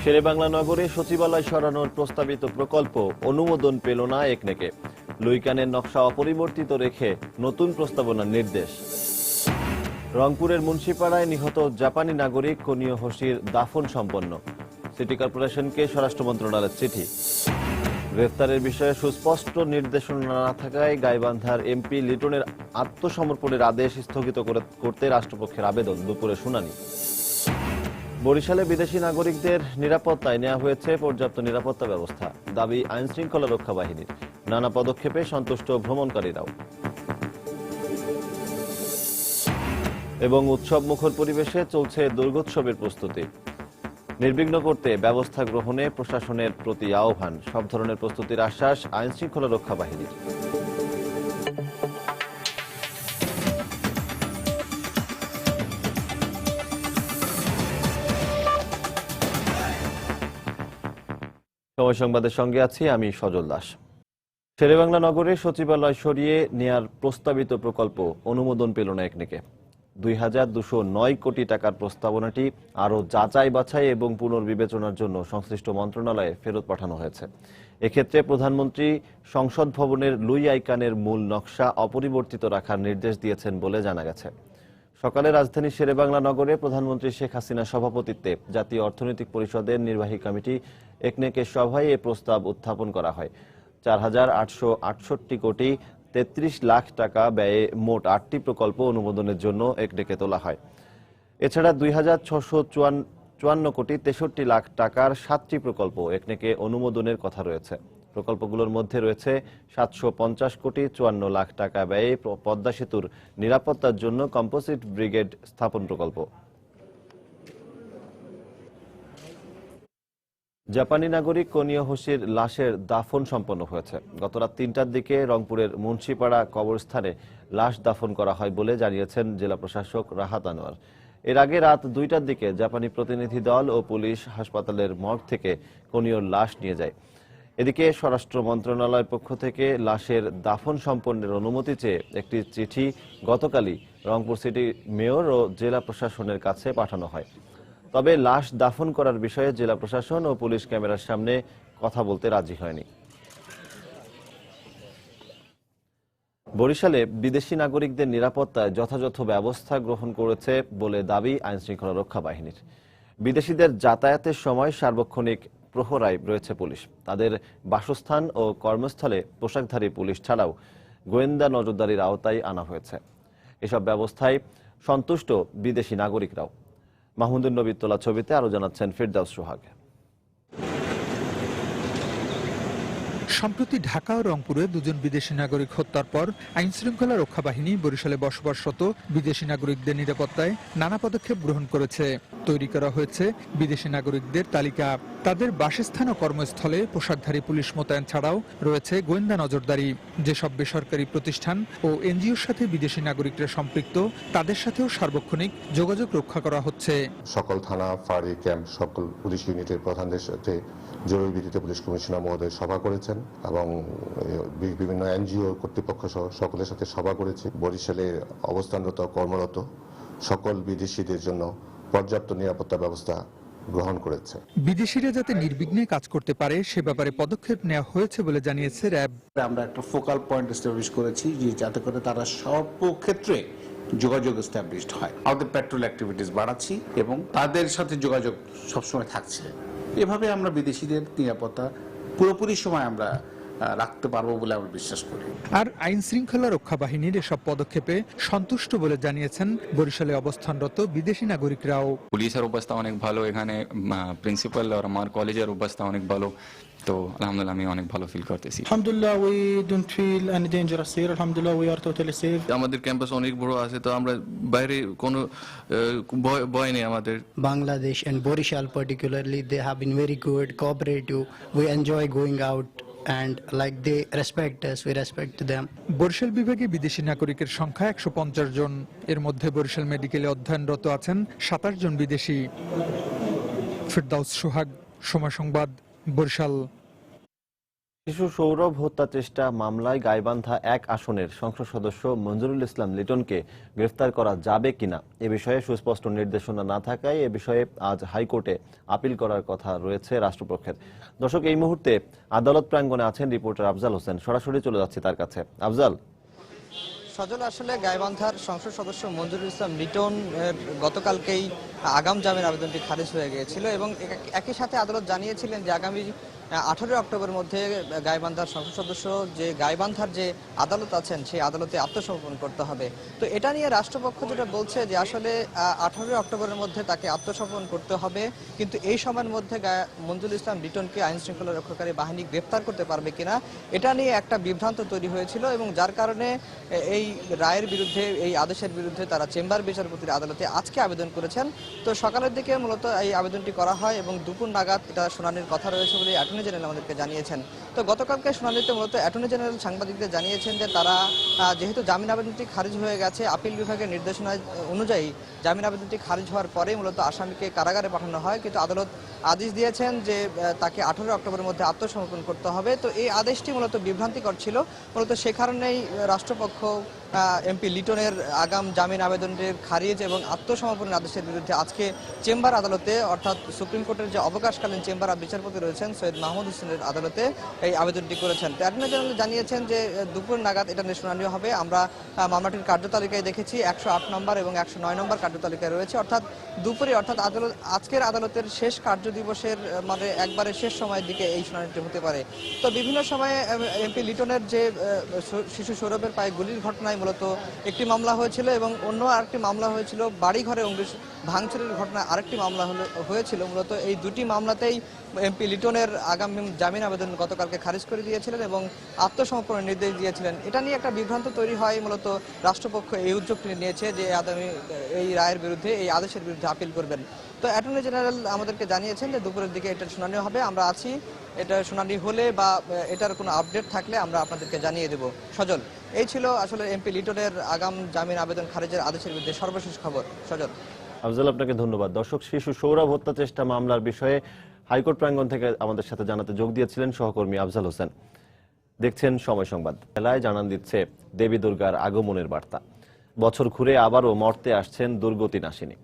শেরেবাংলা নগরে সচিবালয় সরানোর প্রস্তাবিত প্রকল্প অনুমোদন পেল না একনেকে। লুইকানের নকশা অপরিবর্তিত রেখে নতুন প্রস্তাবনার নির্দেশ। রংপুরের মুন্সিপাড়ায় নিহত জাপানি নাগরিক কনিয় হোসির দাফন সম্পন্ন। সিটি কর্পোরেশনকে স্বরাষ্ট্র মন্ত্রণালয়ের চিঠি। গ্রেফতারের বিষয়ে সুস্পষ্ট নির্দেশনা না থাকায় গাইবান্ধার এমপি লিটনের আত্মসমর্পণের আদেশ স্থগিত করতে রাষ্ট্রপক্ষের আবেদন, দুপুরে শুনানি। বরিশালে বিদেশি নাগরিকদের নিরাপত্তায় নেওয়া হয়েছে পর্যাপ্ত নিরাপত্তা ব্যবস্থা, দাবি আইনশৃঙ্খলা রক্ষা বাহিনীর। নানা পদক্ষেপে সন্তুষ্ট ভ্রমণকারীরাও। এবং উৎসব মুখর পরিবেশে চলছে দুর্গোৎসবের প্রস্তুতি। নির্বিঘ্ন করতে ব্যবস্থা গ্রহণে প্রশাসনের প্রতি আহ্বান। সব ধরনের প্রস্তুতির আশ্বাস আইনশৃঙ্খলা রক্ষা বাহিনীর। সময় সংবাদের সঙ্গে আছি আমি সজল দাস। শেরেবাংলা নগরে সচিবালয় সরিয়ে নেয়ার প্রস্তাবিত প্রকল্প অনুমোদন পেল না একনেকে। ২,২০৯ কোটি টাকার প্রস্তাবনাটি আরও যাচাই বাছাই এবং পুনর্বিবেচনার জন্য সংশ্লিষ্ট মন্ত্রণালয়ে ফেরত পাঠানো হয়েছে। এক্ষেত্রে প্রধানমন্ত্রী সংসদ ভবনের লুই আইকানের মূল নকশা অপরিবর্তিত রাখার নির্দেশ দিয়েছেন বলে জানা গেছে। সকালে রাজধানী শেরেবাংলা নগরে প্রধানমন্ত্রী শেখ হাসিনার সভাপতিত্বে জাতীয় অর্থনৈতিক পরিষদের নির্বাহী কমিটি একনেকের সভায় এ প্রস্তাব উত্থাপন করা হয়। ৪,৮৬৮ কোটি ৩৩ লাখ টাকা ব্যয়ে মোট ৮টি প্রকল্প অনুমোদনের জন্য একনেকে তোলা হয়। এছাড়া ২,৬৫৪ কোটি ৬৩ লাখ টাকার ৭টি প্রকল্প একনেকে অনুমোদনের কথা রয়েছে। প্রকল্পগুলোর মধ্যে রয়েছে ৭৫০ কোটি ৫৪ লাখ টাকা ব্যয়ে পদ্মা সেতুর নিরাপত্তার জন্য কম্পোজিট ব্রিগেড স্থাপন প্রকল্প। জাপানি নাগরিক কনিয় হোসির লাশের দাফন সম্পন্ন হয়েছে। গতরাত ৩টার দিকে রংপুরের মুন্সিপাড়া কবরস্থানে লাশ দাফন করা হয় বলে জানিয়েছেন জেলা প্রশাসক রাহাত আনোয়ার। এর আগে রাত ২টার দিকে জাপানি প্রতিনিধি দল ও পুলিশ হাসপাতালের মর্গ থেকে কনিয়র লাশ নিয়ে যায়। এদিকে স্বরাষ্ট্র মন্ত্রণালয়ের পক্ষ থেকে লাশের দাফন সম্পন্নের অনুমতি চেয়ে একটি চিঠি গতকালই রংপুর সিটি মেয়র ও জেলা প্রশাসনের কাছে পাঠানো হয়। তবে লাশ দাফন করার বিষয়ে জেলা প্রশাসন ও পুলিশ ক্যামেরার সামনে কথা বলতে রাজি হয়নি। বরিশালে বিদেশি নাগরিকদের নিরাপত্তায় যথাযথ ব্যবস্থা গ্রহণ করেছে বলে দাবি আইনশৃঙ্খলা রক্ষা বাহিনীর। বিদেশিদের যাতায়াতের সময় সার্বক্ষণিক প্রহরায় রয়েছে পুলিশ। তাদের বাসস্থান ও কর্মস্থলে পোশাকধারী পুলিশ ছাড়াও গোয়েন্দা নজরদারির আওতায় আনা হয়েছে। এসব ব্যবস্থায় সন্তুষ্ট বিদেশি নাগরিকরাও। মাহমুদুন নবীর তোলা ছবিতে আরো জানাচ্ছেন ফিরদাউস সোহাগ। সম্প্রতি ঢাকা ও রংপুরে দুজন বিদেশি নাগরিক হত্যার পর আইনশৃঙ্খলা রক্ষা বাহিনী বরিশালে বসবাসরত বিদেশি নাগরিকদের নিরাপত্তায় নানা পদক্ষেপ গ্রহণ করেছে। তৈরি করা হয়েছে বিদেশি নাগরিকদের তালিকা। তাদের বাসস্থান ও কর্মস্থলে পোশাকধারী পুলিশ মোতায়েন ছাড়াও রয়েছে গোয়েন্দা নজরদারি। যেসব বেসরকারি প্রতিষ্ঠান ও এনজিওর সাথে বিদেশি নাগরিকরা সম্পৃক্ত তাদের সাথেও সার্বক্ষণিক যোগাযোগ রক্ষা করা হচ্ছে। সকল থানা, ফাঁড়ি, ক্যাম্প, সকল পুলিশ ইউনিটের প্রধানদের সাথে জরুরি ভিত্তিতে পুলিশ কমিশনার মহোদয় সভা করেছেন এবং বিভিন্ন এনজিও কর্তৃপক্ষ সহ সকলের সাথে সভা করেছে। বরিশালে অবস্থানরত কর্মরত সকল বিদেশিদের জন্য পর্যাপ্ত নিরাপত্তা ব্যবস্থা গ্রহণ করেছে। বিদেশিরা যাতে নির্বিঘ্নে কাজ করতে পারে সে ব্যাপারে পদক্ষেপ নেওয়া হয়েছে বলে জানিয়েছে র্যাব। আমরা একটা ফোকাল পয়েন্ট এস্টাবলিশ করেছি যে যাতে করে তারা সব ক্ষেত্রে যোগাযোগ এস্টাবলিশড হয়। আমাদের পেট্রোল অ্যাক্টিভিটিস বাড়াচ্ছি এবং তাদের সাথে যোগাযোগ সবসময় থাকছে। এভাবে আমরা বিদেশিদের নিরাপত্তা পুরোপুরি সময় আমরা রাখতে পারবো বলে আমরা বিশ্বাস করি। আর আইন শৃঙ্খলা রক্ষা বাহিনীর এসব পদক্ষেপে সন্তুষ্ট বলে জানিয়েছেন বরিশালে অবস্থানরত বিদেশি নাগরিকরাও। পুলিশের অবস্থা অনেক ভালো, এখানে প্রিন্সিপাল আর আমার কলেজের অবস্থা অনেক ভালো, তো আলহামদুলিল্লাহ আমি অনেক ভালো ফিল করতেছি। আলহামদুলিল্লাহ we don't feel any dangerous here. আলহামদুলিল্লাহ উই আর টোটালি সেফ। আমাদের ক্যাম্পাস অনেক বড় আছে, তো আমরা বাইরে কোনো ভয় নেই আমাদের। Bangladesh and Borishal particularly, they have been very good, cooperative. We enjoy going out and like they respect us, we respect them. Barishal বিভাগে বিদেশি নাগরিকের সংখ্যা ১৫০ জন। এর মধ্যে বরিশাল মেডিকেলে অধ্যয়নরত আছেন ২৭ জন বিদেশি। ফিরদাউস সোহাগ, সময় সংবাদ, বরিশাল। শিশু সৌরভ হত্যা চেষ্টা মামলায় গাইবান্ধা 1 আসনের সংসদ সদস্য মঞ্জুরুল ইসলাম লিটনকে গ্রেফতার করা যাবে কিনা এ বিষয়ে সুস্পষ্ট নির্দেশনা না থাকায় এ বিষয়ে আজ হাইকোর্টে আপিল করার কথা রয়েছে রাষ্ট্রপক্ষের। দর্শক, এই মুহূর্তে আদালত প্রাঙ্গণে আছেন রিপোর্টার আফজাল হোসেন। সরাসরি চলে যাচ্ছি তার কাছে। আফজাল, সজল, আসলে গাইবান্ধার সংসদ সদস্য মঞ্জুরুল ইসলাম লিটন গতকালকেই আগাম জামিন আবেদনটি খারিজ হয়ে গিয়েছিল এবং একই সাথে আদালত জানিয়েছিলেন যে আগামী 18 অক্টোবরের মধ্যে গাইবান্ধার সংসদ সদস্য যে গাইবান্ধার যে আদালত আছেন সেই আদালতে আত্মসমর্পণ করতে হবে। তো এটা নিয়ে রাষ্ট্রপক্ষ যেটা বলছে যে আসলে 18 অক্টোবরের মধ্যে তাকে আত্মসমর্পণ করতে হবে, কিন্তু এই সময়ের মধ্যে মঞ্জুরুল ইসলাম লিটনকে আইন শৃঙ্খলা রক্ষাকারী বাহিনী গ্রেফতার করতে পারবে কিনা এটা নিয়ে একটা বিভ্রান্ত তৈরি হয়েছিল এবং যার কারণে এই রায়ের বিরুদ্ধে, এই আদেশের বিরুদ্ধে তারা চেম্বার বিচারপতির আদালতে আজকে আবেদন করেছেন। তো সকালের দিকে মূলত এই আবেদনটি করা হয় এবং দুপুর নাগাদ এটা শুনানির কথা রয়েছে বলে অ্যাটর্নি জেনারেল আমাদেরকে জানিয়েছেন। তো গতকালকে শুনানিতে মূলত অ্যাটর্নি জেনারেল সাংবাদিকদের জানিয়েছেন যে তারা যেহেতু জামিন আবেদনটি খারিজ হয়ে গেছে, আপিল বিভাগের নির্দেশনা অনুযায়ী জামিন আবেদনটি খারিজ হওয়ার পরেই মূলত আসামিকে কারাগারে পাঠানো হয়, কিন্তু আদালত আদেশ দিয়েছেন যে তাকে 18 অক্টোবরের মধ্যে আত্মসমর্পণ করতে হবে। তো এই আদেশটি মূলত বিভ্রান্তিকর ছিল, মূলত সে কারণেই রাষ্ট্রপক্ষ এমপি লিটনের আগাম জামিন আবেদনের খারিজ এবং আত্মসমর্পণের আদেশের বিরুদ্ধে আজকে চেম্বার আদালতে, অর্থাৎ সুপ্রিম কোর্টের যে অবকাশকালীন চেম্বার বিচারপতি রয়েছেন সৈয়দ মাহমুদ হোসেনের আদালতে এই আবেদনটি করেছেন। তো অ্যাটর্নি জেনারেল জানিয়েছেন যে দুপুর নাগাদ এটা নিয়ে শুনানি হবে। আমরা মামলাটির কার্যতালিকায় দেখেছি 108 নম্বর এবং 109 নম্বর কার্যতালিকায় রয়েছে, অর্থাৎ দুপুরে, অর্থাৎ আজকের আদালতের শেষ কার্য দিবসের মানে একবারে শেষ সময়ের দিকে এই শুনানিটি হতে পারে। তো বিভিন্ন সময়ে এমপি লিটনের যে শিশু সৌরভের পায়ে গুলির ঘটনায় মূলত একটি মামলা হয়েছিল এবং অন্য আরেকটি মামলা হয়েছিল বাড়িঘরে ভাঙচুরের ঘটনায় আরেকটি মামলা হয়েছিল। মূলত এই দুটি মামলাতেই এমপি লিটনের আগামী জামিন আবেদন গতকালকে খারিজ করে দিয়েছিলেন এবং আত্মসমর্পণের নির্দেশ দিয়েছিলেন। এটা নিয়ে একটা বিভ্রান্ত তৈরি হয়, মূলত রাষ্ট্রপক্ষ এই উদ্যোগটি নিয়েছে যে এই রায়ের বিরুদ্ধে, এই আদেশের বিরুদ্ধে আপিল করবেন। তো অ্যাটর্নি জেনারেল আমাদেরকে জানিয়েছেন যে দুপুরের দিকে এটার শুনানি হবে। আমরা আছি, এটা শুনানি হলে বা এটার কোনো আপডেট থাকলে আমরা আপনাদেরকে জানিয়ে দেব। সজল, এই ছিল আসলে এমপি লিটনের আগাম জামিন আবেদন খারিজের আদেশের বিরুদ্ধে সর্বশেষ খবর। সজল। আফজাল, আপনাকে ধন্যবাদ। দর্শক, শিশু সৌরভ হত্যা চেষ্টা মামলার বিষয়ে হাইকোর্ট প্রাঙ্গণ থেকে আমাদের সাথে জানাতে যোগ দিয়েছিলেন সহকর্মী আফজাল হোসেন। দেখছেন সময় সংবাদ। মেলায় জানান দিচ্ছে দেবী দুর্গার আগমনের বার্তা। বছর ঘুরে আবারও মর্তে আসছেন দুর্গতি নাশিনী।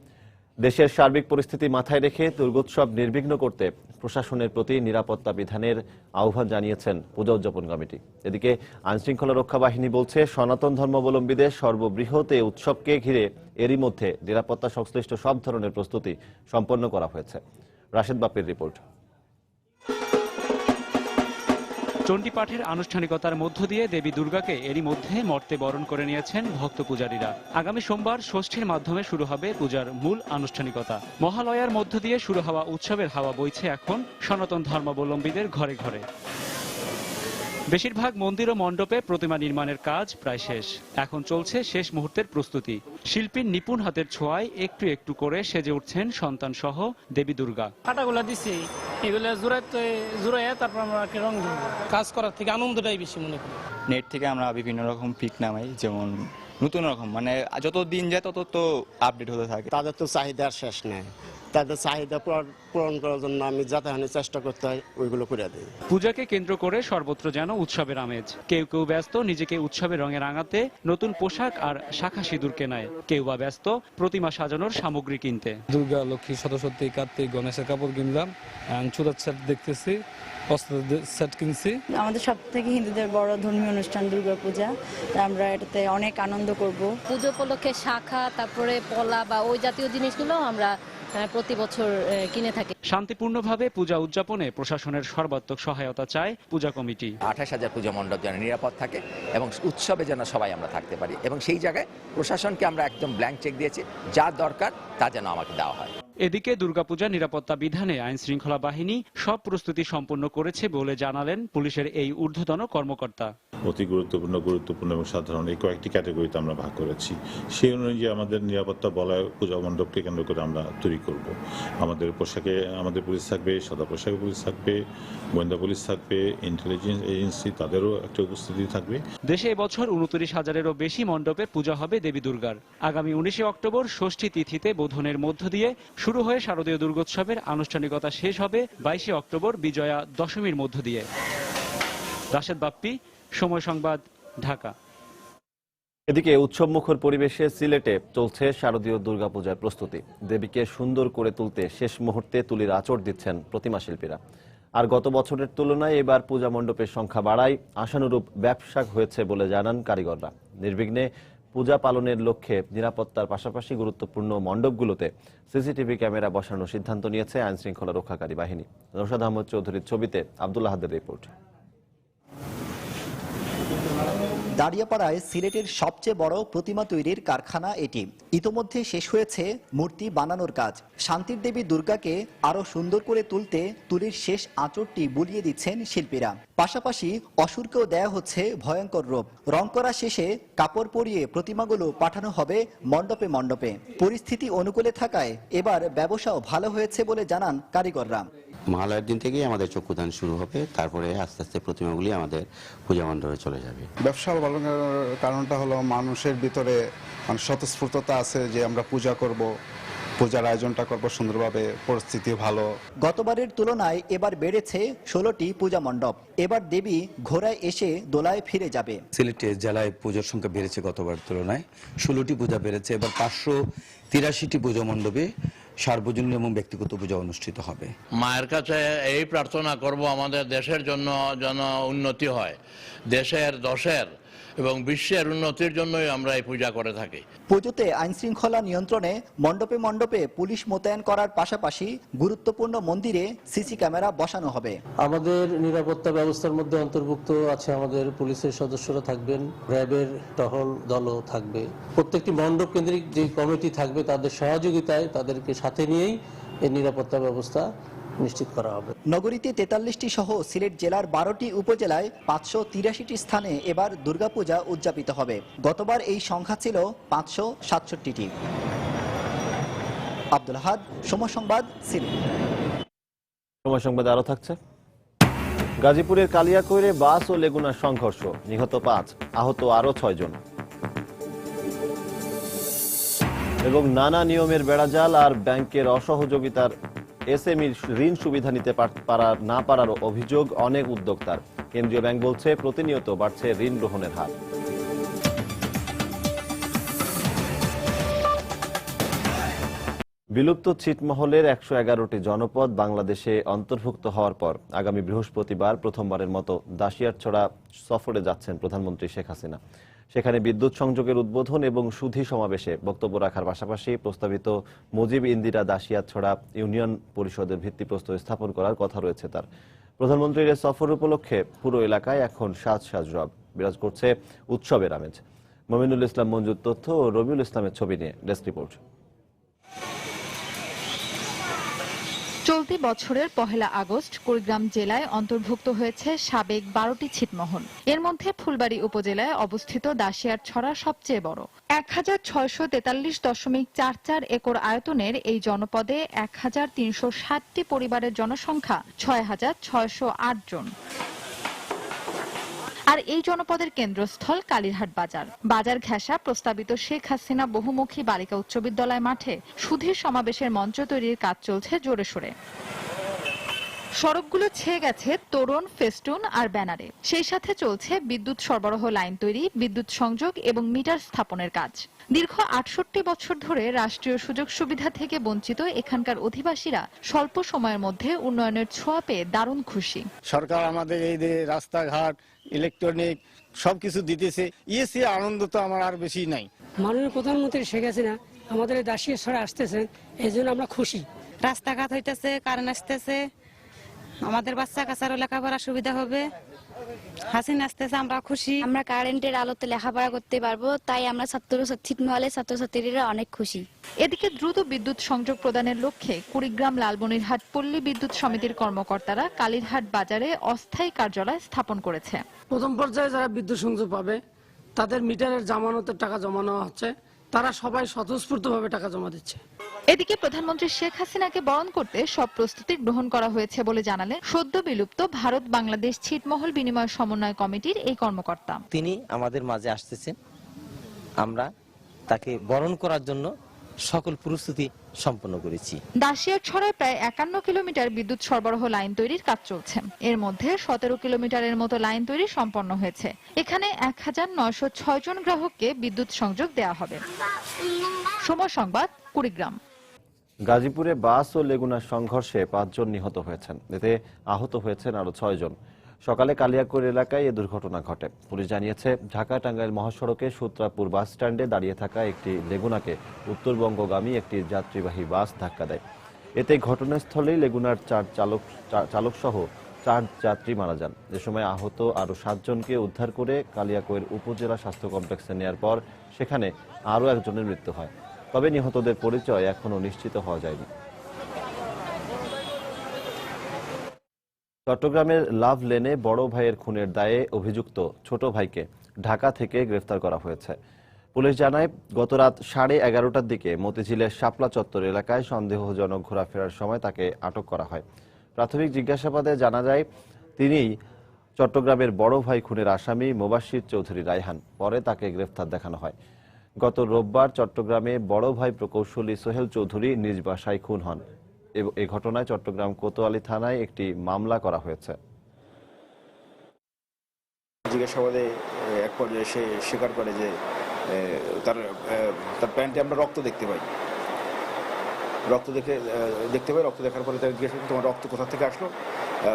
দেশের সার্বিক পরিস্থিতি মাথায় রেখে দুর্গোৎসব নির্বিঘ্ন করতে প্রশাসনের প্রতি নিরাপত্তা বিধানের আহ্বান জানিয়েছেন পূজা উদযাপন কমিটি। এদিকে আইনশৃঙ্খলা রক্ষা বাহিনী বলছে সনাতন ধর্মাবলম্বীদের সর্ববৃহৎ এই উৎসবকে ঘিরে এরই মধ্যে নিরাপত্তা সংশ্লিষ্ট সব ধরনের প্রস্তুতি সম্পন্ন করা হয়েছে। রাশেদ বাপির রিপোর্ট। চণ্ডীপাঠের আনুষ্ঠানিকতার মধ্য দিয়ে দেবী দুর্গাকে এরই মধ্যে মর্তে বরণ করে নিয়েছেন ভক্ত পূজারীরা। আগামী সোমবার ষষ্ঠীর মাধ্যমে শুরু হবে পূজার মূল আনুষ্ঠানিকতা। মহালয়ার মধ্য দিয়ে শুরু হওয়া উৎসবের হাওয়া বইছে এখন সনাতন ধর্মাবলম্বীদের ঘরে ঘরে। বেশিরভাগ মন্দির ও মণ্ডপে প্রতিমা নির্মাণের কাজ প্রায় শেষ। এখন চলছে শেষ মুহূর্তের প্রস্তুতি। শিল্পীর নিপুণ হাতের ছোঁয়ায় একটু একটু করে সেজে উঠছেন সন্তান সহ দেবী দুর্গা। কাটাগুলা দিছি, এগুলো জোড়ায় তারপর আমরা রং দিব। কাজ করার থেকে আনন্দটাই বেশি মনে করি। নেট থেকে আমরা বিভিন্ন রকম পিক নামাই, যেমন নতুন রকম, মানে যত দিন যায় তত তো আপডেট হতে থাকে। তাদের তো চাহিদার শেষ নেই, তাদের চাহিদা পূরণ করার জন্য আমি যাতে চেষ্টা করতে হয় ওইগুলো করে দিই। পূজাকে কেন্দ্র করে সর্বত্র যেন উৎসবের আমেজ। কেউ কেউ ব্যস্ত নিজেকে উৎসবের রঙে রাঙাতে নতুন পোশাক আর শাখা সিঁদুর কেনায়, কেউ বা ব্যস্ত প্রতিমা সাজানোর সামগ্রী কিনতে। দুর্গা, লক্ষ্মী, সরস্বতী, কার্তিক, গণেশের কাপড় কিনলাম, চুলার সেট দেখতেছি, সেট কিনছি। আমাদের সব থেকে হিন্দুদের বড় ধর্মীয় অনুষ্ঠান দুর্গা পূজা, আমরা এটাতে অনেক আনন্দ করব। পুজো উপলক্ষে শাখা, তারপরে পলা বা ওই জাতীয় জিনিসগুলো আমরা প্রতি বছর কিনে থাকি। শান্তিপূর্ণভাবে পূজা উদযাপনে প্রশাসনের সর্বাত্মক সহায়তা চায় পূজা কমিটি। 28,000 পূজা মণ্ডপ যেন নিরাপদ থাকে এবং উৎসবে যেন সবাই আমরা থাকতে পারি, এবং সেই জায়গায় প্রশাসনকে আমরা একদম ব্ল্যাঙ্ক চেক দিয়েছি, যা দরকার তা যেন আমাকে দেওয়া হয়। এদিকে দুর্গাপূজা নিরাপত্তা বিধানে আইন শৃঙ্খলা বাহিনী সব প্রস্তুতি সম্পন্ন করেছে বলে জানালেন পুলিশের এই ঊর্ধ্বতন কর্মকর্তা। অতি গুরুত্বপূর্ণ এবং সাধারণ এই কয়েকটি ক্যাটাগরিতে আমরা ভাগ করেছি। সেই অনুযায়ী আমাদের নিরাপত্তা বলয় পূজা মণ্ডপকে কেন্দ্র করে আমরা তৈরি করব। আমাদের পোশাকে আমাদের পুলিশ থাকবে, সাদা পোশাকে পুলিশ থাকবে, গোয়েন্দা পুলিশ থাকবে, ইন্টেলিজেন্স এজেন্সি তাদেরও একটা উপস্থিতি থাকবে। দেশে এবছর 29,000-এরও বেশি মণ্ডপে পূজা হবে দেবী দুর্গার। আগামী 19 অক্টোবর ষষ্ঠী তিথিতে বোধনের মধ্য দিয়ে শুরু হয়ে শারদীয় দুর্গোৎসবের আনুষ্ঠানিকতা শেষ হবে 22 অক্টোবর বিজয়া দশমীর মধ্য দিয়ে। রাশেদ বাপ্পি, সময় সংবাদ, ঢাকা। এদিকে উৎসবমুখর পরিবেশে সিলেটে চলছে শারদীয় দুর্গাপূজার প্রস্তুতি। দেবীকে সুন্দর করে তুলতে শেষ মুহূর্তে তুলির আঁচড় দিচ্ছেন প্রতিমা শিল্পীরা। আর গত বছরের তুলনায় এবার পূজা মণ্ডপের সংখ্যা বাড়ায় আশানুরূপ ব্যবসা হয়েছে বলে জানান কারিগররা। নির্বিঘ্নে পূজা পালনের লক্ষ্যে নিরাপত্তার পাশাপাশি গুরুত্বপূর্ণ মণ্ডপগুলোতে সিসিটিভি ক্যামেরা বসানোর সিদ্ধান্ত নিয়েছে আইনশৃঙ্খলা রক্ষাকারী বাহিনী। নৌশাদ আহমদ চৌধুরীর ছবিতে আব্দুল আহাদের রিপোর্ট। দাঁড়িয়াপাড়ায় সিলেটের সবচেয়ে বড় প্রতিমা তৈরির কারখানা এটি। ইতোমধ্যে শেষ হয়েছে মূর্তি বানানোর কাজ। শান্তির দেবী দুর্গাকে আরো সুন্দর করে তুলতে তুলির শেষ আঁচড়টি বুলিয়ে দিচ্ছেন শিল্পীরা। পাশাপাশি অসুরকেও দেয়া হচ্ছে ভয়ঙ্কর রূপ। রং করা শেষে কাপড় পরিয়ে প্রতিমাগুলো পাঠানো হবে মণ্ডপে মণ্ডপে। পরিস্থিতি অনুকূলে থাকায় এবার ব্যবসাও ভালো হয়েছে বলে জানান কারিগররা। মহালয়ার দিন থেকেই আমাদের চক্ষুদান শুরু হবে, তারপরে আস্তে আস্তে প্রতিমাগুলি আমাদের পূজা মণ্ডপে চলে যাবে। ব্যবসা ভালো কারণটা হলো মানুষের ভিতরে স্বতঃস্ফূর্ততা আছে যে আমরা পূজা করব, পূজার আয়োজনটা করব সুন্দরভাবে, পরিস্থিতি ভালো। গতবারের তুলনায় এবার বেড়েছে 16টি পূজা মণ্ডপ। এবার দেবী ঘোড়ায় এসে দোলায় ফিরে যাবে। সিলেটে জেলায় পূজার সংখ্যা বেড়েছে গতবার তুলনায়, 16টি পূজা বেড়েছে। এবার 583টি পূজা মণ্ডপে সার্বজনীন এবং ব্যক্তিগত পূজা অনুষ্ঠিত হবে। মায়ের কাছে এই প্রার্থনা করব আমাদের দেশের জন্য যেন উন্নতি হয়, দেশের দশের এবং বিশ্বের উন্নতির জন্যই আমরা এই পূজা করে থাকি। পুজোতে আইনশৃঙ্খলা নিয়ন্ত্রণে মণ্ডপে মণ্ডপে পুলিশ মোতায়েন করার পাশাপাশি গুরুত্বপূর্ণ মন্দিরে সিসি ক্যামেরা বসানো হবে। আমাদের নিরাপত্তা ব্যবস্থার মধ্যে অন্তর্ভুক্ত আছে আমাদের পুলিশের সদস্যরা থাকবেন, র্যাবের টহল দলও থাকবে। প্রত্যেকটি মণ্ডপ কেন্দ্রিক যে কমিটি থাকবে তাদের সহযোগিতায় তাদেরকে সাথে নিয়েই এই নিরাপত্তা ব্যবস্থা নিশ্চিত করা হবে। নগরীতে 43টি সহ সিলেট জেলার 12টি উপজেলায় 583টি স্থানে এবার দুর্গাপূজা উদযাপিত হবে। গতবার এই সংখ্যা ছিল 567টি। আব্দুল আহাদ, সময় সংবাদ, সিলেট। সময় সংবাদ আরো থাকছে। গাজীপুরের কালিয়াকৈরে বাস ও লেগুনার সংঘর্ষ, নিহত 5, আহত আরো 6 জন। এবং নানা নিয়মের বেড়াজাল আর ব্যাংকের অসহযোগিতার এসএমই ঋণ সুবিধা নিতে না পারার অভিযোগ অনেক উদ্যোক্তার। কেন্দ্রীয় ব্যাংক বলছে প্রতিনিয়ত বাড়ছে ঋণ গ্রহণের হার। বিলুপ্ত ছিটমহলের 111টি জনপদ বাংলাদেশে অন্তর্ভুক্ত হওয়ার পর আগামী বৃহস্পতিবার প্রথমবারের মতো দাসিয়ারছড়া সফরে যাচ্ছেন প্রধানমন্ত্রী শেখ হাসিনা। সেখানে বিদ্যুৎ সংযোগের উদ্বোধন এবং সুধী সমাবেশে বক্তব্য রাখার পাশাপাশি প্রস্তাবিত মুজিব ইন্দিরা দাসিয়ারছড়া ইউনিয়ন পরিষদের ভিত্তিপ্রস্তর স্থাপন করার কথা রয়েছে তার। প্রধানমন্ত্রীর এই সফর উপলক্ষে পুরো এলাকায় এখন সাজ রব বিরাজ করছে উৎসবের আমেজ। মমিনুল ইসলাম মঞ্জুর তথ্য ও রবিউল ইসলামের ছবি নিয়ে ডেস্ক রিপোর্ট। চলতি বছরের 1 আগস্ট কুড়িগ্রাম জেলায় অন্তর্ভুক্ত হয়েছে সাবেক 12টি ছিটমহল। এর মধ্যে ফুলবাড়ী উপজেলায় অবস্থিত দাসিয়ারছড়া সবচেয়ে বড়। 1643.44 একর আয়তনের এই জনপদে 1360টি পরিবারের জনসংখ্যা 6608 জন। আর এই জনপদের কেন্দ্রস্থল কালীরহাট বাজার। বাজার ঘেঁষা প্রস্তাবিত শেখ হাসিনা বহুমুখী বালিকা উচ্চ বিদ্যালয় মাঠে সুধীর সমাবেশের মঞ্চ তৈরির কাজ চলছে জোরে সোরে। সড়কগুলো ছেয়ে গেছে তোরণ, ফেস্টুন আর ব্যানারে। সেই সাথে চলছে বিদ্যুৎ সরবরাহ লাইন তৈরি, বিদ্যুৎ সংযোগ এবং মিটার স্থাপনের কাজ। দীর্ঘ 68 বছর ধরে রাষ্ট্রীয় সুযোগ সুবিধা থেকে বঞ্চিত এখানকার অধিবাসীরা স্বল্প সময়ের মধ্যে উন্নয়নের ছোঁয়া পেয়ে দারুণ খুশি। সরকার আমাদের এই যে রাস্তাঘাট, ইলেকট্রনিক সবকিছু দিতেছে, ইয়েছে আনন্দ তো আমার আর বেশি নাই। মাননীয় প্রধানমন্ত্রী শেখ হাসিনা আমাদের দাসিয়ারছড়া আসতেছেন, এই জন্য আমরা খুশি। রাস্তাঘাট হইতেছে, কারেন্ট আসতেছে, আমাদের বাচ্চা কাচ্চারও লেখাপড়া সুবিধা হবে। হাসিনা আসতেছে, আমরা খুশি। আমরা কারেন্টের আলোতে লেখাপড়া করতে পারবো, তাই আমরা ছিটমহলের ছাত্রছাত্রীরা অনেক খুশি। এদিকে দ্রুত বিদ্যুৎ সংযোগ প্রদানের লক্ষ্যে কুড়িগ্রাম লালমনিরহাট পল্লী বিদ্যুৎ সমিতির কর্মকর্তারা কালীরহাট বাজারে অস্থায়ী কার্যালয় স্থাপন করেছে। প্রথম পর্যায়ে যারা বিদ্যুৎ সংযোগ পাবে তাদের মিটারের জামানতের টাকা জমা নেওয়া হচ্ছে, তারা সবাই স্বতঃস্ফূর্তভাবে টাকা জমা দিচ্ছে। এদিকে প্রধানমন্ত্রী শেখ হাসিনাকে বরণ করতে সব প্রস্তুতি গ্রহণ করা হয়েছে বলে জানালেন সদ্য বিলুপ্ত ভারত বাংলাদেশ ছিটমহল বিনিময় সমন্বয় কমিটির এই কর্মকর্তা। তিনি আমাদের মাঝে আসতেছেন, আমরা তাকে বরণ করার জন্য সকল প্রস্তুতি সম্পন্ন করেছি। দাসিয়ার ছড়ায় প্রায় 51 কিলোমিটার বিদ্যুৎ সরবরাহ লাইন তৈরির কাজ চলছে। এর মধ্যে 17 কিলোমিটারের মতো লাইন তৈরি সম্পন্ন হয়েছে। এখানে 1906 জন গ্রাহককে বিদ্যুৎ সংযোগ দেওয়া হবে। সময় সংবাদ, কুড়িগ্রাম। গাজীপুরে বাস ও লেগুনার সংঘর্ষে 5 জন নিহত হয়েছেন, এতে আহত হয়েছেন আরো 6 জন। সকালে কালিয়াকৈর এলাকায় এ দুর্ঘটনা ঘটে। পুলিশ জানিয়েছে, ঢাকা টাঙ্গাইল মহাসড়কে সূত্রাপুর বাস স্ট্যান্ডে দাঁড়িয়ে থাকা একটি লেগুনাকে উত্তরবঙ্গগামী একটি যাত্রীবাহী বাস ধাক্কা দেয়। এতে ঘটনাস্থলেই লেগুনার চালক সহ 4 যাত্রী মারা যান। এ সময় আহত আরো 7 জনকে উদ্ধার করে কালিয়াকৈর উপজেলা স্বাস্থ্য কমপ্লেক্সে নেওয়ার পর সেখানে আরো একজনের মৃত্যু হয়। তবে নিহতদের পরিচয় এখনো নিশ্চিত হওয়া যায়নি। চট্টগ্রামের লাভ লেনে বড় ভাইয়ের খুনের দায়ে অভিযুক্ত ছোট ভাইকে ঢাকা থেকে গ্রেফতার করা হয়েছে। পুলিশ জানায়, গত রাত 11:30টার দিকে মতিঝিলের শাপলা চত্বর এলাকায় সন্দেহজনক ঘোরাফেরার সময় তাকে আটক করা হয়। প্রাথমিক জিজ্ঞাসাবাদে জানা যায়, তিনিই চট্টগ্রামের বড় ভাই খুনের আসামি মোবাশ্বির চৌধুরী রায়হান। পরে তাকে গ্রেফতার দেখানো হয়। গত রোববার চট্টগ্রামে বড় ভাই প্রকৌশলী সোহেল চৌধুরী নিজ বাসায় খুন হন। এই ঘটনায় চট্টগ্রাম কোতোয়ালি থানায় একটি মামলা করা হয়েছে। জিজ্ঞাসাবাদে এক পর্যায়ে সে স্বীকার করে যে তার প্যান্টে আমরা রক্ত দেখতে পাই। রক্ত দেখার পরে তাকে জিজ্ঞাসা করি, তোমার রক্ত কোথা থেকে আসলো,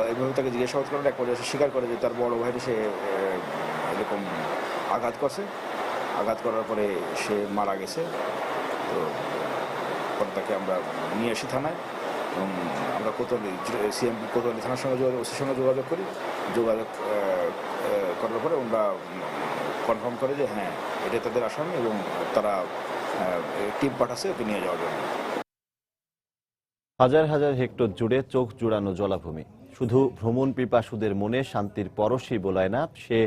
এইভাবে তাকে জিজ্ঞাসাবাদ করার এক পর্যায়ে সে স্বীকার করে যে তার বড় ভাইটি সে এরকম আঘাত করার পরে সে মারা গেছে। তো পরে তাকে আমরা নিয়ে আসি থানায় এবং আমরা কোতোয়ালি থানার সঙ্গে ওসির সঙ্গে যোগাযোগ করি। যোগাযোগ করার পরে আমরা কনফার্ম করে যে হ্যাঁ, এটা তাদের আসামি এবং তারা টিম পাঠাচ্ছে ওকে নিয়ে যাওয়ার জন্য। হাজার হাজার হেক্টর জুড়ে চোখ জুড়ানো জলাভূমি শুধু ভ্রমণ পিপাসুদের মনে শান্তির পরশই বোলায় না, সে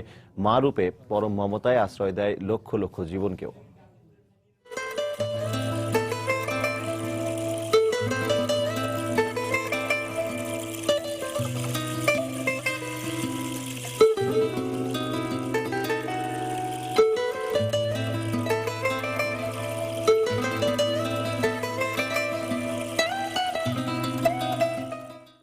মা রূপে পরম মমতায় আশ্রয় দেয় লক্ষ লক্ষ জীবনকেও।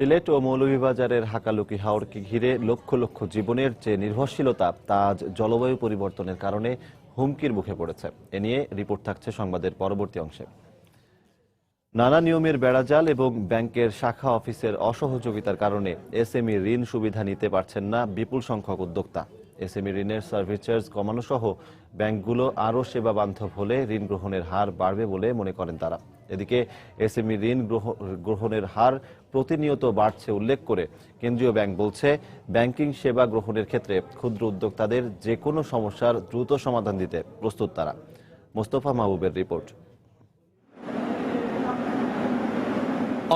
সিলেট ও মৌলভীবাজারের হাকালুকি হাওরকে ঘিরে লক্ষ লক্ষ জীবনের যে নির্ভরশীলতা, তা আজ জলবায়ু পরিবর্তনের কারণে হুমকির মুখে পড়েছে। এ নিয়ে রিপোর্ট থাকছে সংবাদের পরবর্তী অংশে। নানা নিয়মের বেড়াজাল এবং ব্যাংকের শাখা অফিসের অসহযোগিতার কারণে এসএমই ঋণ সুবিধা নিতে পারছেন না বিপুল সংখ্যক উদ্যোক্তা। এসএমই ঋণের সার্ভিস চার্জ কমানো সহ ব্যাংকগুলো আরও সেবা বান্ধব হলে ঋণ গ্রহণের হার বাড়বে বলে মনে করেন তারা। এদিকে এসএমই ঋণ গ্রহণের হার প্রতিনিয়ত বাড়ছে উল্লেখ করে কেন্দ্রীয় ব্যাংক বলছে, ব্যাংকিং সেবা গ্রহণের ক্ষেত্রে ক্ষুদ্র উদ্যোক্তাদের যে কোনো সমস্যার দ্রুত সমাধান দিতে প্রস্তুত তারা। মোস্তফা মাহবুবের রিপোর্ট।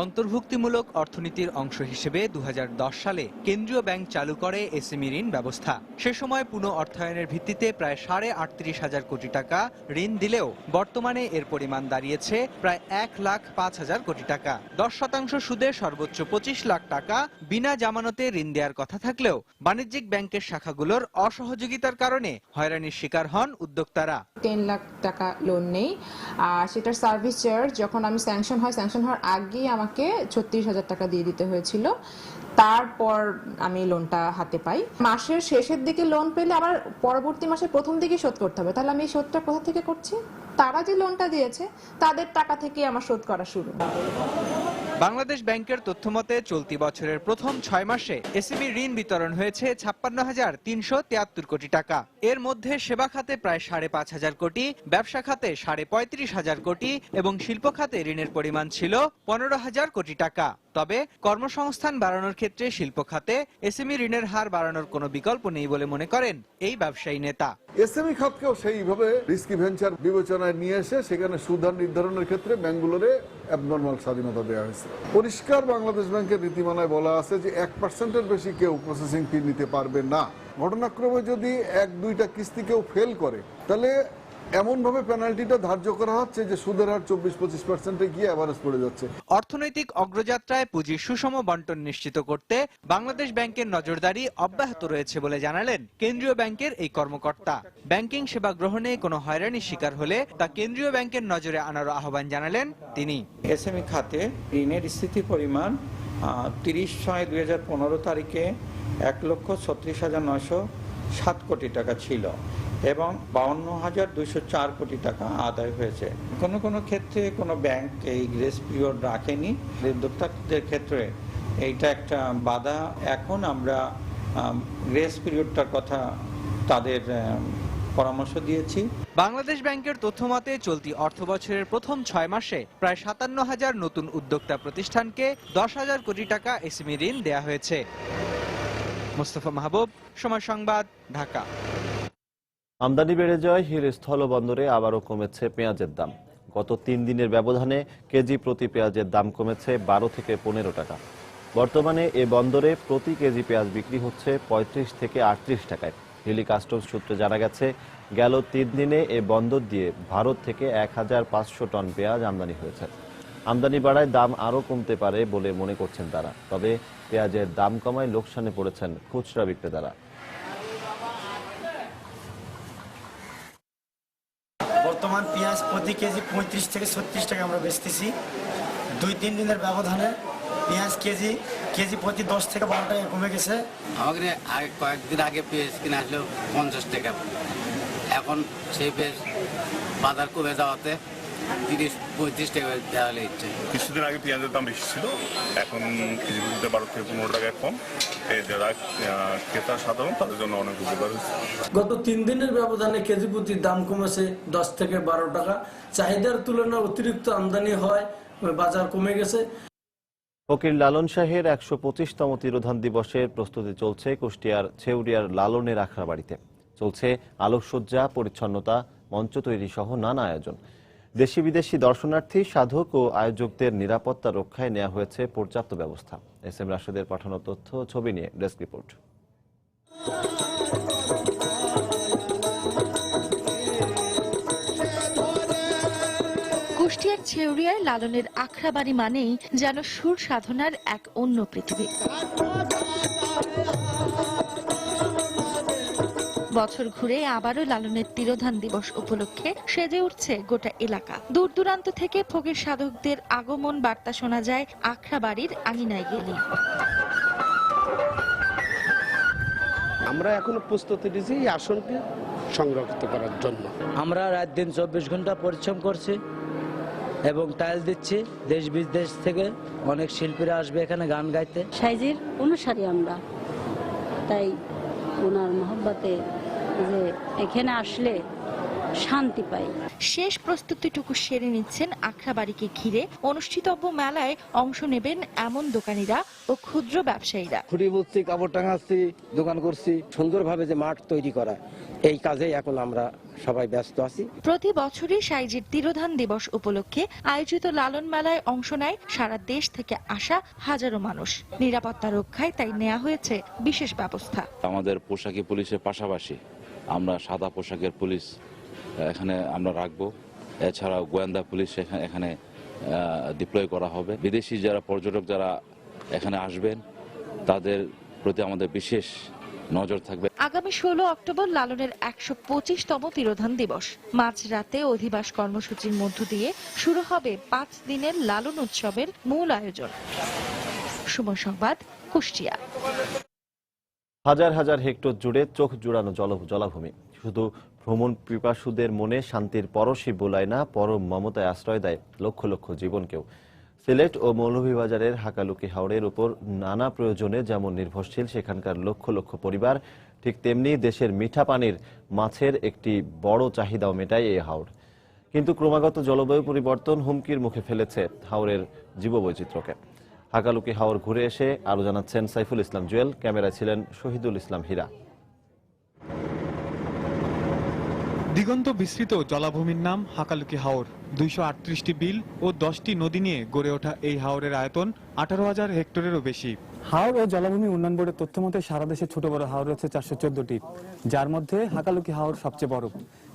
অন্তর্ভুক্তিমূলক অর্থনীতির অংশ হিসেবে 2010 সালে কেন্দ্রীয় ব্যাংক চালু করে এসএমই ঋণ ব্যবস্থা। সে সময় পুনঃ অর্থায়নের ভিত্তিতে প্রায় 38,500 কোটি টাকা ঋণ দিলেও বর্তমানে এর পরিমাণ দাঁড়িয়েছে প্রায় 1,05,000 কোটি টাকা। 10% সুদে সর্বোচ্চ 25 লাখ টাকা বিনা জামানতে ঋণ দেওয়ার কথা থাকলেও বাণিজ্যিক ব্যাংকের শাখাগুলোর অসহযোগিতার কারণে হয়রানির শিকার হন উদ্যোক্তারা। 10 লাখ টাকা লোন নেই, আর সেটার সার্ভিস চার্জ যখন আমি স্যাংশন হওয়ার আগেই আমাকে 36,000 টাকা দিয়ে দিতে হয়েছিল। তারপর আমি লোনটা হাতে পাই। মাসের শেষের দিকে লোন পেলে আবার পরবর্তী মাসের প্রথম দিকে শোধ করতে হবে। তাহলে আমি এই শোধটা কোথা থেকে করছি? তারা যে লোনটা দিয়েছে তাদের টাকা থেকে আমার শোধ করা শুরু। বাংলাদেশ ব্যাংকের তথ্যমতে চলতি বছরের প্রথম 6 মাসে এসএমই ঋণ বিতরণ হয়েছে 56,373 কোটি টাকা। এর মধ্যে সেবা খাতে প্রায় 5,500 কোটি, ব্যবসা খাতে 35,500 কোটি এবং শিল্প খাতে ঋণের পরিমাণ ছিল 15,000 কোটি টাকা। তবে কর্মসংস্থান বাড়ানোর ক্ষেত্রে শিল্প খাতে এসএমই ঋণের হার বাড়ানোর কোনো বিকল্প নেই বলে মনে করেন এই ব্যবসায়ী নেতা। এসএমই খাতকেও সেইভাবে রিস্কি ভেঞ্চার বিবেচনায় নিয়ে এসে সেখানে সুদহার নির্ধারণের ক্ষেত্রে ব্যাংকগুলোরে অ্যাবনর্মাল স্বাধীনতা দেওয়া হয়েছে। পরিষ্কার বাংলাদেশ ব্যাংকের নীতিমালায় বলা আছে যে 1%-এর বেশি কেউ প্রসেসিং ফি নিতে পারবে না। ঘটনাক্রমে যদি 1-2টা কিস্তি কেউ ফেল করে, তাহলে এমনভাবে পেনাল্টিটা ধার্য করা হচ্ছে যে সুদের হার 24-25% গিয়ে অ্যাভারেজ পড়ে যাচ্ছে। অর্থনৈতিক অগ্রযাত্রায় পুঁজির সুষম বন্টন নিশ্চিত করতে বাংলাদেশ ব্যাংকের নজরদারি অব্যাহত রয়েছে বলে জানালেন কেন্দ্রীয় ব্যাংকের এই কর্মকর্তা। ব্যাংকিং সেবা গ্রহণে কোনো হয়রানির শিকার হলে তা কেন্দ্রীয় ব্যাংকের নজরে আনার আহ্বান জানালেন তিনি। এসএমই খাতে ঋণের স্থিতি পরিমাণ 30/6/2015 তারিখে 1,36,907 কোটি টাকা ছিল এবং 52,204 কোটি টাকা আদায় হয়েছে। কোনো কোনো ক্ষেত্রে কোনো ব্যাংক এই গ্রেস পিরিয়ড রাখেনি, উদ্যোক্তাদের ক্ষেত্রে এইটা একটা বাধা। এখন আমরা গ্রেস পিরিয়ডটার কথা তাদের পরামর্শ দিয়েছি। বাংলাদেশ ব্যাংকের তথ্যমতে চলতি অর্থবছরের প্রথম 6 মাসে প্রায় 57,000 নতুন উদ্যোক্তা প্রতিষ্ঠানকে 10,000 কোটি টাকা এসএমই ঋণ দেয়া হয়েছে। মোস্তফা মাহবুব, সময় সংবাদ, ঢাকা। আমদানি বেড়ে যাওয়ায় হির স্থলবন্দরে আবারও কমেছে পেঁয়াজের দাম। গত 3 দিনের ব্যবধানে কেজি প্রতি পেঁয়াজের দাম কমেছে 12 থেকে 15 টাকা। বর্তমানে এ বন্দরে প্রতি কেজি পেঁয়াজ বিক্রি হচ্ছে 35 থেকে 38 টাকায়। হিলি কাস্টমস সূত্রে জানা গেছে, গেল 3 দিনে এ বন্দর দিয়ে ভারত থেকে 1500 টন পেঁয়াজ আমদানি হয়েছে। আমদানি বাড়ায় দাম আরও কমতে পারে বলে মনে করছেন তারা। তবে পেঁয়াজের দাম কমায় লোকসানে পড়েছেন খুচরা বিক্রেতারা। বর্তমান পেঁয়াজ প্রতি কেজি 35 থেকে 36 টাকা আমরা বেচতেছি। 2-3 দিনের ব্যবধানে পেঁয়াজ কেজি প্রতি 10 থেকে 12 টাকা কমে গেছে। আমাদের কয়েকদিন আগে পেঁয়াজ কিনে আসলো 50 টাকা, এখন সেই পেঁয়াজ বাজার কমে যাওয়াতে 30-35 টাকা দেওয়া হচ্ছে। কিছুদিন আগে পেঁয়াজের দাম বেশি ছিল, এখন কেজি প্রতিতে 12 থেকে 15 টাকা কম। যারা ক্রেতা সাধারণ তাদের জন্য অনেক উপকার হয়েছে। গত 3 দিনের ব্যবধানে কেজি প্রতি দাম কমেছে 10 থেকে 12 টাকা। চাহিদার তুলনায় অতিরিক্ত আমদানি হয়, বাজার কমে গেছে। ফকির লালন শাহের 125তম তিরোধান দিবসের প্রস্তুতি চলছে কুষ্টিয়ার ছেউরিয়ার লালনের আখড়াবাড়িতে। চলছে আলোকসজ্জা, পরিচ্ছন্নতা, মঞ্চ তৈরি সহ নানা আয়োজন। দেশি বিদেশি দর্শনার্থী, সাধক ও আয়োজকদের নিরাপত্তা রক্ষায় নেওয়া হয়েছে পর্যাপ্ত ব্যবস্থা। এসএম রাশেদের পাঠানো তথ্য, ছবি নিয়ে ডেস্ক রিপোর্ট। কুষ্টিয়ার ছেউরিয়ায় লালনের আখড়াবাড়ি মানেই যেন সুর সাধনার এক অন্য পৃথিবী। বছর ঘুরে আবারও লালনের তিরোধান দিবস উপলক্ষে সেজে উঠছে গোটা এলাকা। দূর দূরান্ত থেকে ফকির সাধকদের আগমন বার্তা শোনা যায় আখড়াবাড়ির আঙিনায় গেলেই। আমরা এখনো প্রস্তুতি নিয়েছি এই আসনকে সংরক্ষিত করার জন্য। আমরা রাত দিন 24 ঘন্টা পরিশ্রম করছি এবং টাইল দিচ্ছি। দেশ বিদেশ থেকে অনেক শিল্পীরা আসবে এখানে গান গাইতে। সাইজির অনুসারী আমরা, তাই ওনার মহব্বতে যে এখানে আসলে শান্তি পাই। শেষ প্রস্তুতিটুকু সেরে নিচ্ছেন আখড়াবাড়িকে ঘিরে অনুষ্ঠিতব্য মেলায় অংশ নেবেন এমন দোকানিরা ও ক্ষুদ্র ব্যবসায়ীরা। খুঁটি বুঝছি, কাপড় টাঙাচ্ছি, দোকান করছি, সুন্দরভাবে যে মাঠ তৈরি করা, এই কাজে এখন আমরা সবাই ব্যস্ত আছি। প্রতি বছরই সাইজির তিরোধান দিবস উপলক্ষে আয়োজিত লালন মেলায় অংশ নেয় সারা দেশ থেকে আসা হাজারো মানুষ। নিরাপত্তা রক্ষায় তাই নেওয়া হয়েছে বিশেষ ব্যবস্থা। আমাদের পোশাকি পুলিশের পাশাপাশি আমরা সাদা পোশাকের পুলিশ এখানে আমরা রাখবো। এছাড়াও গোয়েন্দা পুলিশ এখানে ডিপ্লয় করা হবে। বিদেশি যারা পর্যটক যারা এখানে আসবেন তাদের প্রতি আমাদের বিশেষ নজর থাকবে। আগামী 16 অক্টোবর লালনের 125তম তিরোধান দিবস। মাঝরাতে অধিবাস কর্মসূচির মধ্য দিয়ে শুরু হবে 5 দিনের লালন উৎসবের মূল আয়োজন। সময় সংবাদ, কুষ্টিয়া। হাজার হাজার হেক্টর জুড়ে চোখ জুড়ানো জলাভূমি। শুধু ভ্রমণ পিপাসুদের মনে শান্তির পরশই বোলায় না, পরম মমতায় আশ্রয় দেয় লক্ষ লক্ষ জীবনকেও। সিলেট ও মৌলভীবাজারের হাকালুকি হাওরের উপর নানা প্রয়োজনে যেমন নির্ভরশীল সেখানকার লক্ষ লক্ষ পরিবার, ঠিক তেমনি দেশের মিঠা পানির মাছের একটি বড় চাহিদাও মেটায় এই হাওর। কিন্তু ক্রমাগত জলবায়ু পরিবর্তন হুমকির মুখে ফেলেছে হাওরের জীববৈচিত্র্যকে। হাকালুকি হাওর ঘুরে এসে আরো জানাচ্ছেন সাইফুল ইসলাম জুয়েল, ক্যামেরায় ছিলেন শহীদুল ইসলাম হীরা। দিগন্ত বিস্তৃত জলাভূমির নাম হাকালুকি হাওর। 238টি বিল ও 10টি নদী নিয়ে গড়ে ওঠা এই হাওরের আয়তন 18,000 হেক্টরেরও বেশি। হাওর ও জলাভূমি উন্নয়ন বোর্ডের তথ্য মতে সারা দেশে ছোট বড় হাওর রয়েছে 414টি, যার মধ্যে হাকালুকি হাওর সবচেয়ে বড়।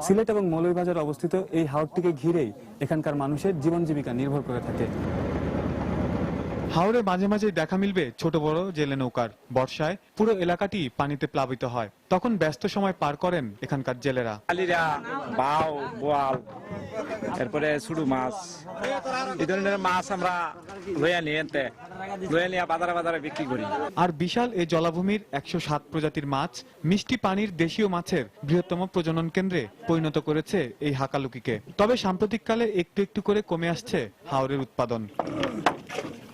সিলেট এবং মৌলভীবাজার অবস্থিত এই হাওরটিকে ঘিরেই এখানকার মানুষের জীবন জীবিকা নির্ভর করে থাকে। হাওরে মাঝে মাঝে দেখা মিলবে ছোট বড় জেলে নৌকার। বর্ষায় পুরো এলাকাটি পানিতে প্লাবিত হয়, তখন ব্যস্ত সময় পার করেন এখানকার জেলেরা। বাউ, বোয়াল, এরপরে শুরু মাছ, এই ধরনের মাছ আমরা লইয়া নিয়ে বাজারে বিক্রি করি। আর বিশাল এই জলাভূমির 107 প্রজাতির মাছ মিষ্টি পানির দেশীয় মাছের বৃহত্তম প্রজনন কেন্দ্রে পরিণত করেছে এই হাকালুকিকে। তবে সাম্প্রতিককালে একটু একটু করে কমে আসছে হাওরের উৎপাদন।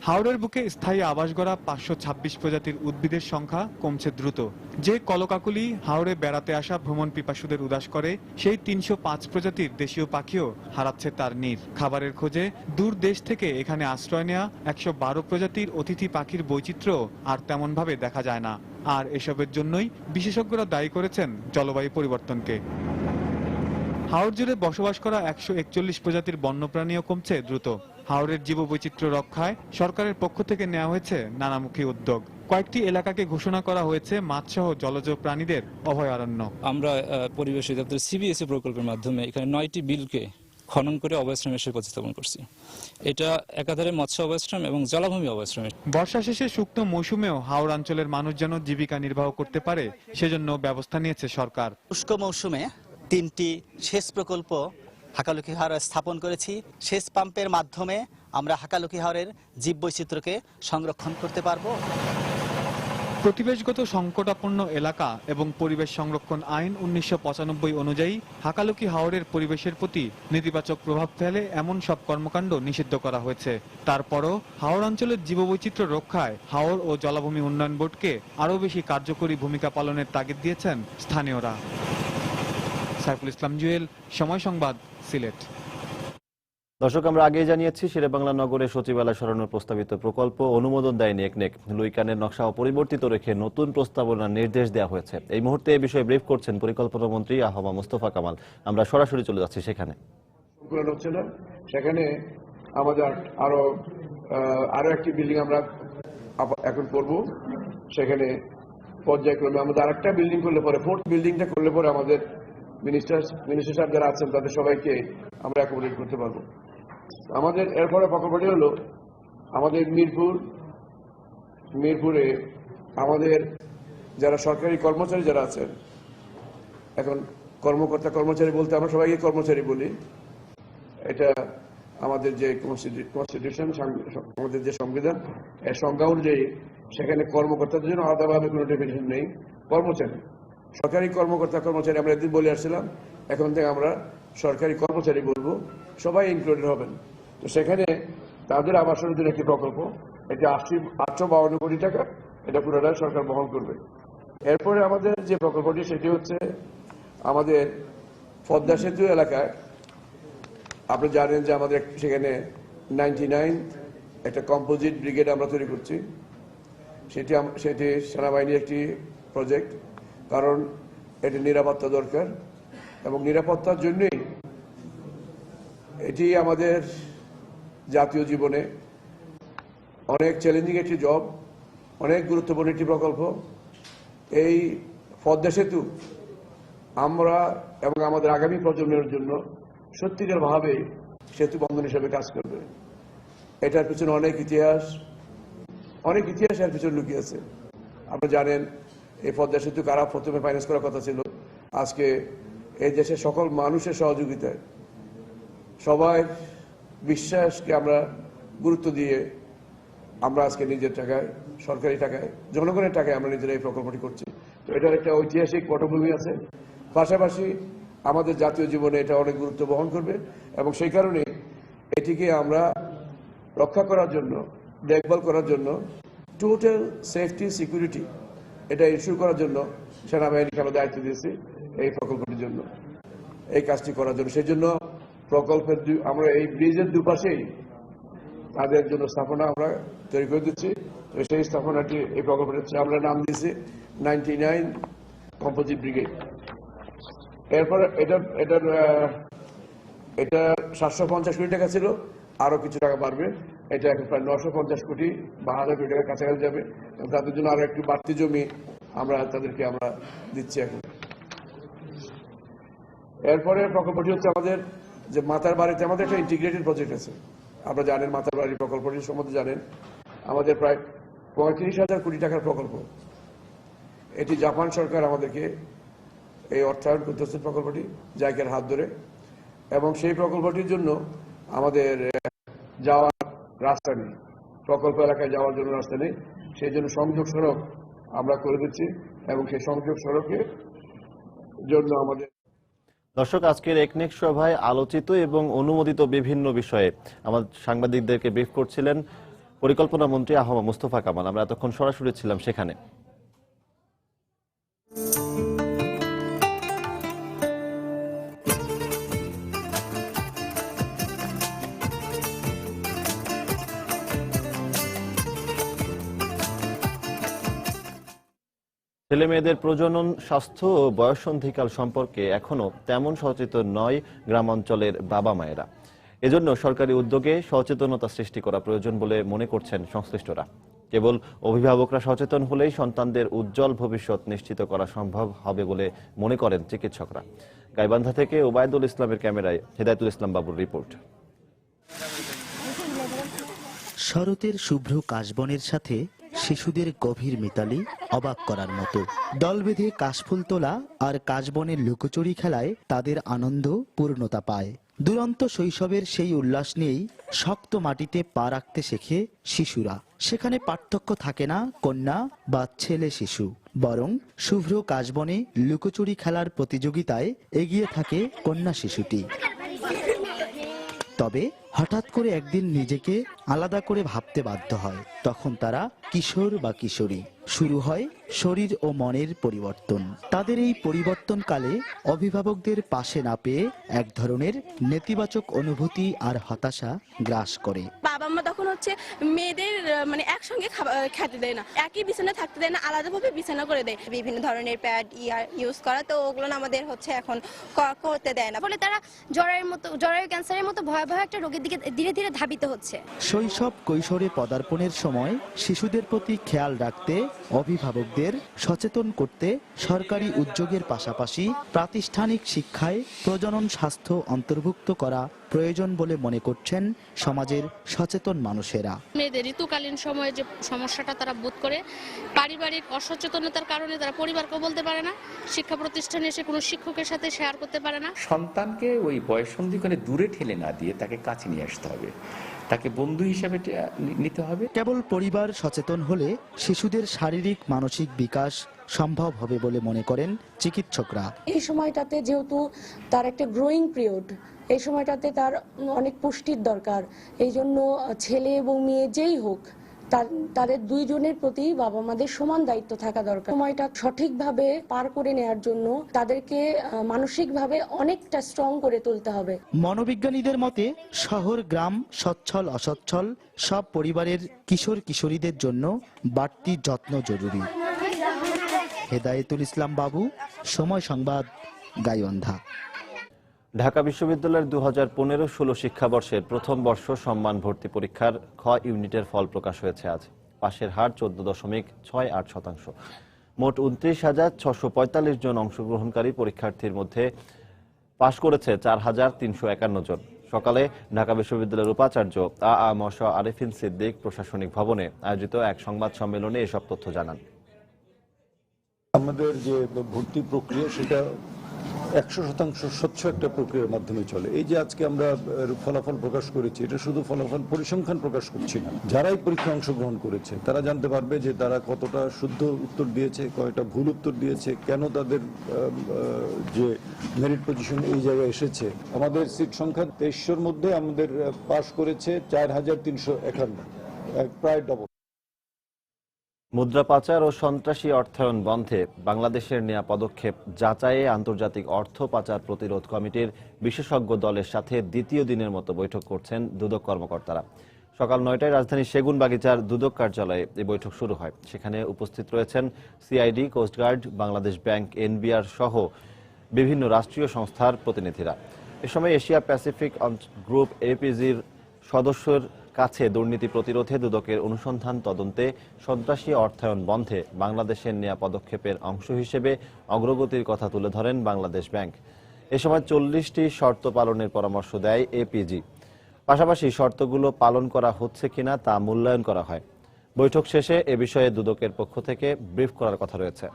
হাওরের বুকে স্থায়ী আবাস গড়া 526 প্রজাতির উদ্ভিদের সংখ্যা কমছে দ্রুত। যে কলকাকুলি হাওরে বেড়াতে আসা ভ্রমণ পিপাসুদের উদাস করে, সেই 305 প্রজাতির দেশীয় পাখিও হারাচ্ছে তার নীড়। খাবারের খোঁজে দূর দেশ থেকে এখানে আশ্রয় নেওয়া 112 প্রজাতির অতিথি পাখির বৈচিত্র্য আর তেমন ভাবে দেখা যায় না। আর এসবের জন্যই বিশেষজ্ঞরা দায়ী করেছেন জলবায়ু পরিবর্তনকে। হাওর জুড়ে বসবাস করা 141 প্রজাতির বন্যপ্রাণীও কমছে দ্রুত। হাওরের জীববৈচিত্র্য রক্ষায় সরকারের পক্ষ থেকে নেওয়া হয়েছে নানামুখী উদ্যোগ। কয়েকটি এলাকাকে ঘোষণা করা হয়েছে মাছসহ জলজ প্রাণীদের অভয়ারণ্য। আমরা পরিবেশ অধিদপ্তর সিবিএসই প্রকল্পের মাধ্যমে এখানে 9টি বিলকে খনন করে অভয়াশ্রম হিসেবে প্রতিস্থাপন করছি। এটা একাধারে মৎস্য অভয়াশ্রম এবং জলাভূমি অভয়াশ্রম। বর্ষা শেষে শুকনো মৌসুমেও হাওর অঞ্চলের মানুষ যেন জীবিকা নির্বাহ করতে পারে, সেজন্য ব্যবস্থা নিয়েছে সরকার। শুষ্ক মৌসুমে 3টি সেচ প্রকল্প হাকালুকি হাওরে স্থাপন করেছি। সেচ পাম্পের মাধ্যমে আমরা হাকালুকি হাওরের জীববৈচিত্র্যকে সংরক্ষণ করতে পারবো। প্রতিবেশগত সংকটাপন্ন এলাকা এবং পরিবেশ সংরক্ষণ আইন 1995 অনুযায়ী হাকালুকি হাওরের পরিবেশের প্রতি নেতিবাচক প্রভাব ফেলে এমন সব কর্মকাণ্ড নিষিদ্ধ করা হয়েছে। তারপরও হাওর অঞ্চলের জীববৈচিত্র্য রক্ষায় হাওর ও জলাভূমি উন্নয়ন বোর্ডকে আরও বেশি কার্যকরী ভূমিকা পালনের তাগিদ দিয়েছেন স্থানীয়রা। সাইফুল ইসলাম জুয়েল, সময় সংবাদ, সিলেট। দর্শক, আমরা আগেই জানিয়েছি শেরেবাংলা নগরে সচিবালয় সরানোর প্রস্তাবিত প্রকল্প অনুমোদন দেয়নি একনেক। লুইকানের নকশা অপরিবর্তিত রেখে নতুন প্রস্তাবনার নির্দেশ দেওয়া হয়েছে। এই মুহূর্তে এ বিষয়ে ব্রিফ করছেন পরিকল্পনা মন্ত্রী আহমা মোস্তফা কামাল। আমরা সরাসরি চলে যাচ্ছি সেখানে। সেখানে আমাদের আরো একটি বিল্ডিং আমরা এখন করব। সেখানে পর্যায়ক্রমে আমাদের আরেকটা বিল্ডিং করলে পরে, 4th বিল্ডিংটা করলে পরে আমাদের মিনিস্টার সাহেব যারা আছেন তাদের সবাইকে আমরা অ্যাকোমোডেট করতে পারবো। আমাদের এরপরে প্রকল্পটি হলো আমাদের মিরপুরে আমাদের যারা সরকারি কর্মচারী যারা আছেন, এখন কর্মচারী বলতে আমরা সবাইকে কর্মচারী বলি। এটা আমাদের যে কনস্টিটিউশন, আমাদের যে সংবিধান, এর সংজ্ঞা অনুযায়ী সেখানে কর্মকর্তাদের জন্য আলাদাভাবে কোনো ডেফিনিশন নেই। কর্মচারী, সরকারি কর্মচারী আমরা একদিন বলে আসছিলাম, এখন থেকে আমরা সরকারি কর্মচারী বলবো, সবাই ইনক্লুডেড হবেন। তো সেখানে তাদের আবাসনের জন্য একটি প্রকল্প, এটা 852 কোটি টাকা, এটা পুরোটা সরকার বহন করবে। এরপরে আমাদের যে প্রকল্পটি সেটি হচ্ছে আমাদের পদ্মা সেতু এলাকায়। আপনি জানেন যে আমাদের সেখানে 99 একটা কম্পোজিট ব্রিগেড আমরা তৈরি করছি। সেটি সেনাবাহিনীর একটি প্রজেক্ট, কারণ এটি নিরাপত্তা দরকার এবং নিরাপত্তার জন্যই এটি আমাদের জাতীয় জীবনে অনেক চ্যালেঞ্জিং একটি জব, অনেক গুরুত্বপূর্ণ একটি প্রকল্প। এই পদ্মা সেতু আমরা এবং আমাদের আগামী প্রজন্মের জন্য সত্যিকারভাবে সেতু বন্ধন হিসেবে কাজ করবে। এটার পিছনে অনেক ইতিহাস এর পিছনে লুকিয়ে আছে। আপনারা জানেন এই পদ্মা সেতু কারা প্রথমে ফাইন্যান্স করার কথা ছিল। আজকে এই দেশের সকল মানুষের সহযোগিতায়, সবাই বিশ্বাসকে আমরা গুরুত্ব দিয়ে আমরা আজকে নিজের টাকায়, সরকারি টাকায়, জনগণের টাকায় আমরা নিজেরা এই প্রকল্পটি করছি। তো এটার একটা ঐতিহাসিক পটভূমি আছে। পাশাপাশি আমাদের জাতীয় জীবনে এটা অনেক গুরুত্ব বহন করবে এবং সেই কারণে এটিকে আমরা রক্ষা করার জন্য, দেখভাল করার জন্য, টোটাল সেফটি সিকিউরিটি এটা ইস্যু করার জন্য সেনাবাহিনীকে আমরা দায়িত্ব দিয়েছি এই প্রকল্পটির জন্য, এই কাজটি করার জন্য। সেই জন্য প্রকল্পের আমরা এই ব্রিজের দুপাশেই তাদের জন্য স্থাপনা আমরা তৈরি করে দিচ্ছি। তো সেই স্থাপনাটি, এই প্রকল্পটি আমরা নাম দিয়েছি 99 কম্পোজিট ব্রিগেড। এরপর এটা 750 কোটি টাকা ছিল, আরো কিছু টাকা বাড়বে। এটা এখন প্রায় 950 কোটি বা 1000 কোটি টাকার কাছাকাছি যাবে। তাদের জন্য আরো একটু বাড়তি জমি আমরা দিচ্ছি এখন। এরপরে প্রকল্পটি হচ্ছে আমাদের যে মাতার বাড়িতে আমাদের একটা ইন্টিগ্রেটেড প্রজেক্ট আছে। আপনারা জানেন মাতার বাড়ি প্রকল্পটি সম্বন্ধে জানেন, আমাদের প্রায় 35,000 কোটি টাকার প্রকল্প। এটি জাপান সরকার আমাদেরকে এই অর্থায়ন করতেছে প্রকল্পটি জাইকার হাত ধরে, এবং সেই প্রকল্পটির জন্য আমাদের যাওয়ার রাস্তা নেই, প্রকল্প এলাকায় যাওয়ার জন্য রাস্তা নেই, সেই জন্য সংযোগ সড়ক আমরা করে দিচ্ছি, এবং সেই সংযোগ সড়কের জন্য আমাদের। দর্শক, আজকের একনেক সভায় আলোচিত এবং অনুমোদিত বিভিন্ন বিষয়ে আমাদের সাংবাদিকদেরকে ব্রিফ করছিলেন পরিকল্পনা মন্ত্রী আহমদ মুস্তফা কামাল। আমরা এতক্ষণ সরাসরি ছিলাম সেখানে। ছেলে মেয়েদের প্রজনন, স্বাস্থ্য ও বয়ঃসন্ধিকাল সম্পর্কে এখনো তেমন সচেতন নয় গ্রামাঞ্চলের বাবা মায়েরা। এজন্য সরকারি উদ্যোগে সচেতনতা সৃষ্টি করা প্রয়োজন বলে মনে করছেন সংশ্লিষ্টরা। কেবল অভিভাবকরা সচেতন হলেই সন্তানদের উজ্জ্বল ভবিষ্যৎ নিশ্চিত করা সম্ভব হবে বলে মনে করেন চিকিৎসকরা। গাইবান্ধা থেকে ওবায়দুল ইসলামের ক্যামেরায় হেদায়েতুল ইসলাম বাবুর রিপোর্ট। শরতের শুভ্র কাশবনের সাথে শিশুদের গভীর মিতালি অবাক করার মতো। দল বেঁধে কাশফুল তোলা আর কাশবনের লুকোচুরি খেলায় তাদের আনন্দ পূর্ণতা পায়। দুরন্ত শৈশবের সেই উল্লাস নিয়েই শক্ত মাটিতে পা রাখতে শেখে শিশুরা। সেখানে পার্থক্য থাকে না কন্যা বা ছেলে শিশু, বরং শুভ্র কাশবনে লুকোচুরি খেলার প্রতিযোগিতায় এগিয়ে থাকে কন্যা শিশুটি। তবে হঠাৎ করে একদিন নিজেকে আলাদা করে ভাবতে বাধ্য হয়। তখন তারা কিশোর বা কিশোরী। শুরু হয় শরীর ও মনের পরিবর্তন। তাদের এই পরিবর্তনকালে অভিভাবকদের পাশে না পেয়ে এক ধরনের নেতিবাচক অনুভূতি আর হতাশা গ্রাস করে। বাবা মা তখন মেয়েদের একসঙ্গে খেতে দেয় না, একই বিছানা থাকতে দেয় না, আলাদাভাবে বিছানা করে দেয়। বিভিন্ন ধরনের প্যাড ইউজ করা, তো ওগুলো আমাদের এখন করতে দেয় না, ফলে তারা জরায়ু ক্যান্সারের মতো ভয়াবহ একটা রোগের দিকে ধীরে ধীরে ধাবিত হচ্ছে। শৈশব কৈশোরে পদার্পণের সময় শিশুদের প্রতি খেয়াল রাখতে, অভিভাবকদের সচেতন করতে সরকারি উদ্যোগের পাশাপাশি প্রাতিষ্ঠানিক শিক্ষায় প্রজনন স্বাস্থ্য অন্তর্ভুক্ত করা প্রয়োজন বলে মনে করছেন সমাজের সচেতন মানুষেরা। মেয়েদের ঋতুকালীন সময়ে যে সমস্যাটা তারা বোধ করে, পারিবারিক অসচেতনতার কারণে তারা পরিবারকেও বলতে পারে না, শিক্ষা প্রতিষ্ঠানে এসে কোনো শিক্ষকের সাথে শেয়ার করতে পারে না। সন্তানকে ওই বয়ঃসন্ধিকালে দূরে ঠেলে না দিয়ে তাকে কাছে নিয়ে আসতে হবে, তাকে বন্ধু হিসেবে নিতে হবে। কেবল পরিবার সচেতন হলে শিশুদের শারীরিক মানসিক বিকাশ সম্ভব হবে বলে মনে করেন চিকিৎসকরা। এই সময়টাতে যেহেতু তার একটা গ্রোয়িং পিরিয়ড, এই সময়টাতে তার অনেক পুষ্টির দরকার। এই জন্য ছেলে এবং মেয়ে যেই হোক, তাদের দুইজনের প্রতি বাবা মাদের সমান দায়িত্ব থাকা দরকার। সময়টা সঠিকভাবে পার করে নেওয়ার জন্য তাদেরকে মানসিকভাবে অনেকটা স্ট্রং করে তুলতে হবে। মনোবিজ্ঞানীদের মতে শহর গ্রাম সচ্ছল অসচ্ছল সব পরিবারের কিশোর কিশোরীদের জন্য বাড়তি যত্ন জরুরি। হেদায়েতুল ইসলাম বাবু, সময় সংবাদ, গাইবান্ধা। ঢাকা বিশ্ববিদ্যালয়ের 2015-16 শিক্ষাবর্ষের প্রথম বর্ষ সম্মান ভর্তি পরীক্ষার খ ইউনিটের ফল প্রকাশ হয়েছে আজ। পাশের হার 14.68%। মোট 29,645 জন অংশগ্রহণকারী পরীক্ষার্থীর মধ্যে পাশ করেছে 4,351 জন। সকালে ঢাকা বিশ্ববিদ্যালয়ের উপাচার্য আ.ম.স. আরেফিন সিদ্দিক প্রশাসনিক ভবনে আয়োজিত এক সংবাদ সম্মেলনে এসব তথ্য জানান। আমাদের যে ভর্তি প্রক্রিয়া সেটা 100% স্বচ্ছ একটা প্রক্রিয়ার মাধ্যমে চলে। এই যে আজকে আমরা ফলাফল প্রকাশ করেছি, এটা শুধু ফলাফল পরিসংখ্যান প্রকাশ করছি না। যারাই পরীক্ষায় অংশগ্রহণ করেছে তারা জানতে পারবে যে তারা কতটা শুদ্ধ উত্তর দিয়েছে, কয়টা ভুল উত্তর দিয়েছে, কেন তাদের যে মেরিট পজিশন এই জায়গায় এসেছে। আমাদের সিট সংখ্যা 2300-র মধ্যে আমাদের পাশ করেছে 4,351, প্রায় ডবল। মুদ্রা পাচার ও সন্ত্রাসী অর্থায়ন বন্ধে বাংলাদেশের নেওয়া পদক্ষেপ যাচাইয়ে আন্তর্জাতিক অর্থ পাচার প্রতিরোধ কমিটির বিশেষজ্ঞ দলের সাথে দ্বিতীয় দিনের মতো বৈঠক করছেন দুদক কর্মকর্তারা। সকাল 9টায় রাজধানীর সেগুনবাগিচার দুদক কার্যালয়ে এই বৈঠক শুরু হয়। সেখানে উপস্থিত রয়েছেন CID, coastguard, Bangladesh bank, NBR সহ বিভিন্ন রাষ্ট্রীয় সংস্থার প্রতিনিধিরা। এ সময় এশিয়া প্যাসিফিক গ্রুপ এপিজির সদস্যের কাছে দুর্নীতি প্রতিরোধে দুদকের অনুসন্ধান তদন্তে সন্ত্রাসী অর্থায়ন বন্ধে বাংলাদেশের নেয়া পদক্ষেপের অংশ হিসেবে অগ্রগতির কথা তুলে ধরেন বাংলাদেশ ব্যাংক। এ সময় 40টি শর্ত পালনের পরামর্শ দেয় এপিজি। পাশাপাশি শর্তগুলো পালন করা হচ্ছে কিনা তা মূল্যায়ন করা হয়। বৈঠক শেষে এ বিষয়ে দুদকের পক্ষ থেকে ব্রিফ করার কথা রয়েছে।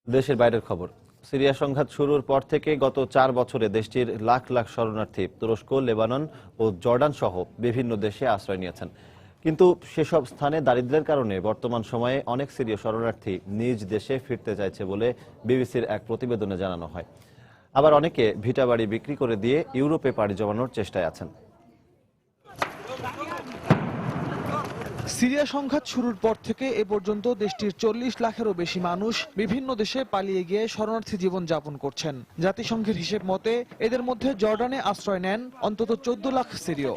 দেশের বাইরের খবর। সিরিয়া সংঘাত শুরুর পর থেকে গত 4 বছরে দেশটির লাখ লাখ শরণার্থী তুরস্ক, লেবানন ও জর্ডান সহ বিভিন্ন দেশে আশ্রয় নিয়েছেন। কিন্তু সেসব স্থানে দারিদ্র্যের কারণে বর্তমান সময়ে অনেক সিরীয় শরণার্থী নিজ দেশে ফিরতে চাইছে বলে বিবিসির এক প্রতিবেদনে জানানো হয়। আবার অনেকে ভিটাবাড়ি বিক্রি করে দিয়ে ইউরোপে পাড়ি জমানোর চেষ্টায় আছেন। সিরিয়া সংঘাত শুরুর পর থেকে এ পর্যন্ত দেশটির 40 লাখেরও বেশি মানুষ বিভিন্ন দেশে পালিয়ে গিয়ে শরণার্থী জীবন যাপন করছেন। জাতিসংঘের হিসেব মতে এদের মধ্যে জর্ডানে আশ্রয় নেন অন্তত 14 লাখ সিরীয়।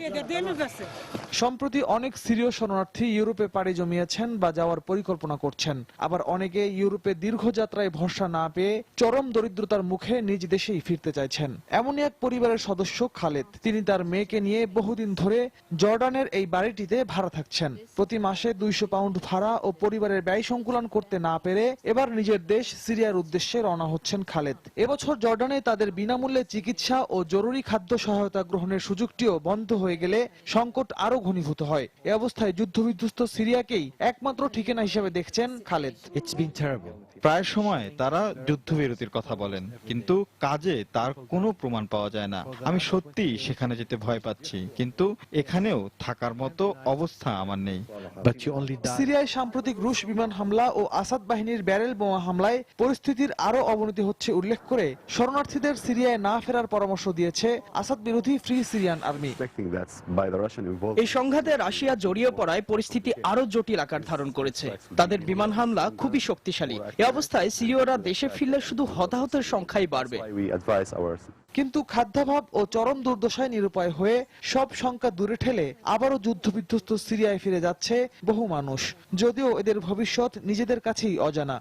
সম্প্রতি অনেক সিরীয় শরণার্থী ইউরোপে পাড়ি জমিয়েছেন বা যাওয়ার পরিকল্পনা করছেন। আবার অনেকে ইউরোপে দীর্ঘযাত্রায় ভরসা না পেয়ে চরম দরিদ্রতার মুখে নিজ দেশেই ফিরতে চাইছেন। এমনই এক পরিবারের সদস্য খালেদ। তিনি তার মেয়েকে নিয়ে বহুদিন ধরে জর্ডানের এই বাড়িটিতে ভাড়া থাকছেন। প্রতি মাসে 200 পাউন্ড ভাড়া ও পরিবারের ব্যয় সংকুলন করতে না পেরে এবার নিজের দেশ সিরিয়ার উদ্দেশ্যে রওনা হচ্ছেন খালেদ। এবছর জর্ডানে তাদের বিনামূল্যে চিকিৎসা ও জরুরি খাদ্য সহায়তা গ্রহণের সুযোগটিও বন্ধ হয়ে গেলে সংকট আরো ঘনীভূত হয়। এ অবস্থায় যুদ্ধবিধ্বস্ত সিরিয়াকেই একমাত্র ঠিকানা হিসেবে দেখছেন খালেদ। প্রায় সময় তারা যুদ্ধবিরতির কথা বলেন, কিন্তু কাজে তার কোনো প্রমাণ পাওয়া যায় না। আমি সত্যি সেখানে যেতে ভয় পাচ্ছি, কিন্তু এখানেও থাকার মতো অবস্থা আমার নেই। সিরিয়ায় সাম্প্রতিক রুশ বিমান হামলা ও আসাদ বাহিনীর ব্যারেল বোমা হামলায় পরিস্থিতির আরো অবনতি হচ্ছে উল্লেখ করে শরণার্থীদের সিরিয়ায় না ফেরার পরামর্শ দিয়েছে আসাদ বিরোধী ফ্রি সিরিয়ান আর্মি। এই সংঘাতে রাশিয়া জড়িয়ে পড়ায় পরিস্থিতি আরো জটিল আকার ধারণ করেছে। তাদের বিমান হামলা খুবই শক্তিশালী। এ অবস্থায় সিরীয়রা দেশে ফিরলে শুধু হতাহতের সংখ্যাই বাড়বে। কিন্তু খাদ্যাভাব ও চরম দুর্দশায় নিরুপায় হয়ে সব শঙ্কা দূরে ঠেলে আবারও যুদ্ধবিধ্বস্ত সিরিয়ায় ফিরে যাচ্ছে বহু মানুষ, যদিও এদের ভবিষ্যৎ নিজেদের কাছেই অজানা।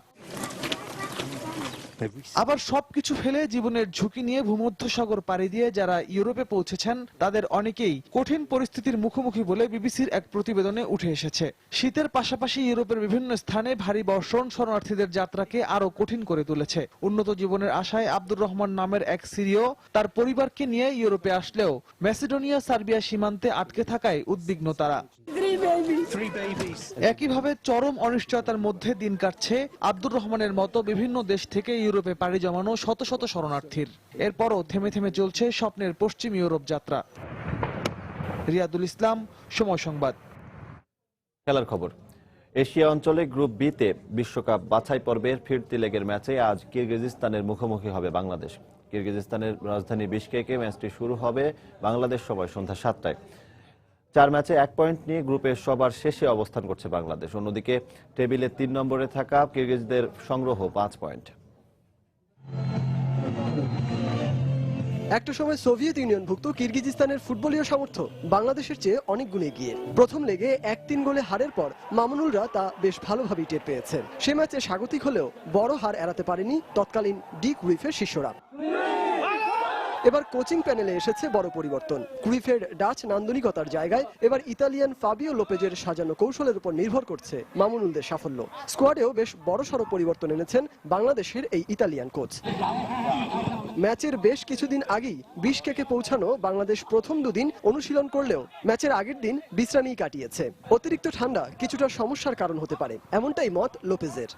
আবার সবকিছু ফেলে জীবনের ঝুঁকি নিয়ে ভূমধ্যসাগর পাড়ি দিয়ে যারা ইউরোপে পৌঁছেছেন তাদের অনেকেই কঠিন পরিস্থিতির মুখোমুখি বলে বিবিসির এক প্রতিবেদনে উঠে এসেছে। শীতের পাশাপাশি ইউরোপের বিভিন্ন স্থানে ভারী বর্ষণ শরণার্থীদের যাত্রাকে আরো কঠিন করে তুলেছে। উন্নত জীবনের আশায় আব্দুর রহমান নামের এক সিরীয় তার পরিবারকে নিয়ে ইউরোপে আসলেও ম্যাসিডোনিয়া সার্বিয়া সীমান্তে আটকে থাকায় উদ্বিগ্ন তারা। একইভাবে চরম অনিশ্চয়তার মধ্যে দিন কাটছে আব্দুর রহমানের মতো বিভিন্ন দেশ থেকে ইউরোপে পাড়ি জমানো শত শত শরণার্থীর। এরপরও থেমে থেমে চলছে স্বপ্নের পশ্চিম ইউরোপ যাত্রা। রিয়াদুল ইসলাম, সময় সংবাদ। খেলার খবর। এশিয়া অঞ্চলে গ্রুপ বিতে বিশ্বকাপ বাছাই পর্বের ফিরতি লেগের ম্যাচে আজ কিরগিজস্তানের মুখোমুখি হবে বাংলাদেশ। কিরগিজস্তানের রাজধানী বিশকেকে ম্যাচটি শুরু হবে বাংলাদেশ সময় সন্ধ্যা 7টায়। 4 ম্যাচে 1 পয়েন্ট নিয়ে গ্রুপের সবার শেষে অবস্থান করছে বাংলাদেশ। অন্যদিকে টেবিলে 3 নম্বরে থাকা কিরগিজদের সংগ্রহ 5 পয়েন্ট। একটা সময় সোভিয়েত ইউনিয়নভুক্ত কিরগিজস্তানের ফুটবলীয় সামর্থ্য বাংলাদেশের চেয়ে অনেক গুণে এগিয়ে। প্রথম লেগে 1-3 গোলে হারের পর মামুনুলরা তা বেশ ভালোভাবেই টের পেয়েছেন। সে ম্যাচে স্বাগতিক হলেও বড় হার এড়াতে পারেনি তৎকালীন ডি ক্রুইফের শিষ্যরা। এবার কোচিং প্যানেলে এসেছে বড় পরিবর্তন। ক্রুইফের ডাচ নান্দনিকতার জায়গায় এবার ইতালিয়ান ফাবিও লোপেজের সাজানো কৌশলের উপর নির্ভর করছে মামুনুলদের সাফল্য। স্কোয়াডেও বেশ বড়সড় পরিবর্তন এনেছেন বাংলাদেশের এই ইতালিয়ান কোচ। ম্যাচের বেশ কিছুদিন আগেই বিশকেকে পৌঁছানো বাংলাদেশ প্রথম 2 দিন অনুশীলন করলেও ম্যাচের আগের দিন বিশ্রামেই কাটিয়েছে। অতিরিক্ত ঠান্ডা কিছুটা সমস্যার কারণ হতে পারে, এমনটাই মত লোপেজের।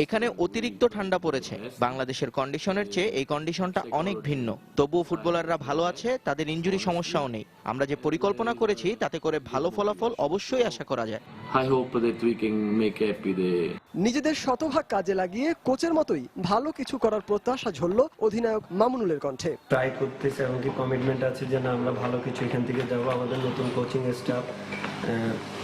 এখানে অতিরিক্ত ঠান্ডা পড়েছে। বাংলাদেশের কন্ডিশনের চেয়ে এই কন্ডিশনটা অনেক ভিন্ন। তবুও ফুটবলাররা ভালো আছে, তাদের ইনজুরি সমস্যাও নেই। আমরা যে পরিকল্পনা করেছি তাতে করে ভালো ফলাফল অবশ্যই আশা করা যায়। নিজেদের শতভাগ কাজে লাগিয়ে কোচের মতোই ভালো কিছু করার প্রত্যাশা ঝরল অধিনায়ক মামুনুলের কণ্ঠে। ট্রাই করতেছে, এমনকি কমিটমেন্ট আছে যে না আমরা ভালো কিছু এখান থেকে যাবো। আমাদের নতুন কোচিং স্টাফ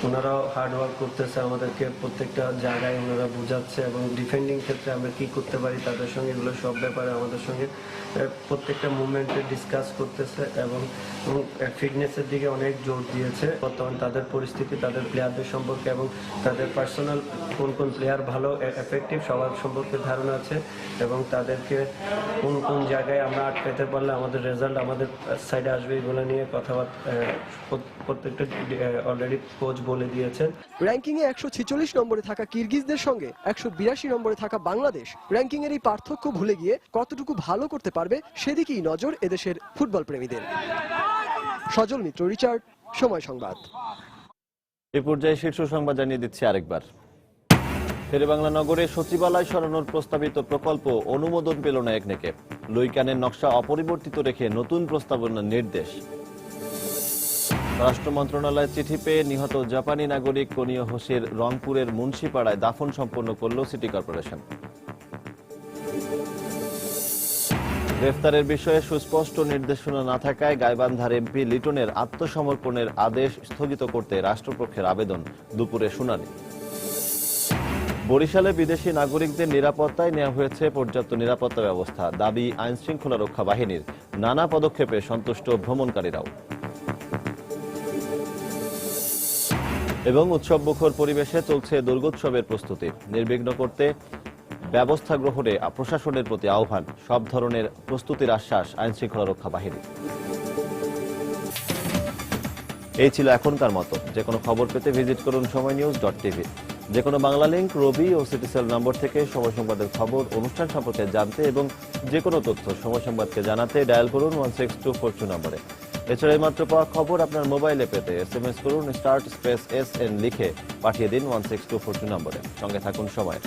ওনারাও হার্ড ওয়ার্ক করতেছে, আমাদেরকে প্রত্যেকটা জায়গায় ওনারা বোঝাচ্ছে এবং ডিফেন্ডিং ক্ষেত্রে আমরা কি করতে পারি তাদের সঙ্গে এগুলো সব ব্যাপারে আমাদের সঙ্গে প্রত্যেকটা মুভমেন্টে ডিসকাস করতেছে এবং ফিটনেসের দিকে অনেক জোর দিয়েছে। বর্তমান তাদের পরিস্থিতি, তাদের প্লেয়ারদের সম্পর্কে এবং তাদের পার্সোনাল কোন কোন প্লেয়ার ভালো এফেক্টিভ সবার সম্পর্কে ধারণা আছে এবং তাদেরকে কোন কোন জায়গায় আমরা আটকাতে পারলে আমাদের রেজাল্ট আমাদের সাইডে আসবে এগুলো নিয়ে কথাবার্তা প্রত্যেকটা অলরেডি কোচ বলে দিয়েছেন। র্যাঙ্কিংয়ে 146 নম্বরে থাকা কিরগিজদের সঙ্গে 182 নম্বরে থাকা বাংলাদেশ র্যাঙ্কিংয়ের এই পার্থক্য ভুলে গিয়ে কতটুকু ভালো করতে পারবে সেদিকেই নজর এদেশের ফুটবল প্রেমীদের। সজল মিত্র, রিচার্ড, সময় সংবাদ। এ পর্যায়ে শীর্ষ সংবাদ জানিয়ে দিচ্ছি আরেকবার। শেরেবাংলা নগরে সচিবালয় সরানোর প্রস্তাবিত প্রকল্প অনুমোদন পেল না একনেকে। লুইকানের নকশা অপরিবর্তিত রেখে নতুন প্রস্তাবনার নির্দেশ। স্বরাষ্ট্র মন্ত্রণালয়ের চিঠি পেয়ে নিহত জাপানি নাগরিক কনিয় হোসের রংপুরের মুন্সিপাড়ায় দাফন সম্পন্ন করল সিটি কর্পোরেশন। গ্রেফতারের বিষয়ে সুস্পষ্ট নির্দেশনা না থাকায় গাইবান্ধার এমপি লিটনের আত্মসমর্পণের আদেশ স্থগিত করতে রাষ্ট্রপক্ষের আবেদন, দুপুরে শুনানি। বরিশালে বিদেশি নাগরিকদের নিরাপত্তায় নেওয়া হয়েছে পর্যাপ্ত নিরাপত্তা ব্যবস্থা, দাবি আইনশৃঙ্খলা রক্ষা বাহিনীর। নানা পদক্ষেপে সন্তুষ্ট ভ্রমণকারীরাও। এবং উৎসবমুখর পরিবেশে চলছে দুর্গোৎসবের প্রস্তুতি, নির্বিঘ্ন করতে ব্যবস্থা গ্রহণে প্রশাসনের প্রতি আহ্বান। সব ধরনের প্রস্তুতির আশ্বাস আইনশৃঙ্খলা রক্ষা বাহিনী। এই ছিল এখনকার মতো। যে কোনো খবর পেতে ভিজিট করুন সময়নিউজ.tv। যে কোনো বাংলা লিংক, রবি ও সিটিসেল নম্বর থেকে সময় সংবাদের খবর, অনুষ্ঠান সম্পর্কে জানতে এবং যে কোনো তথ্য সময় সংবাদকে জানাতে ডায়াল করুন 16242 নম্বরে। এছাড়া মাত্র পাওয়া খবর আপনার মোবাইলে পেতে SMS করুন *SN লিখে পাঠিয়ে দিন 16242 নম্বরে। সঙ্গে থাকুন সময়।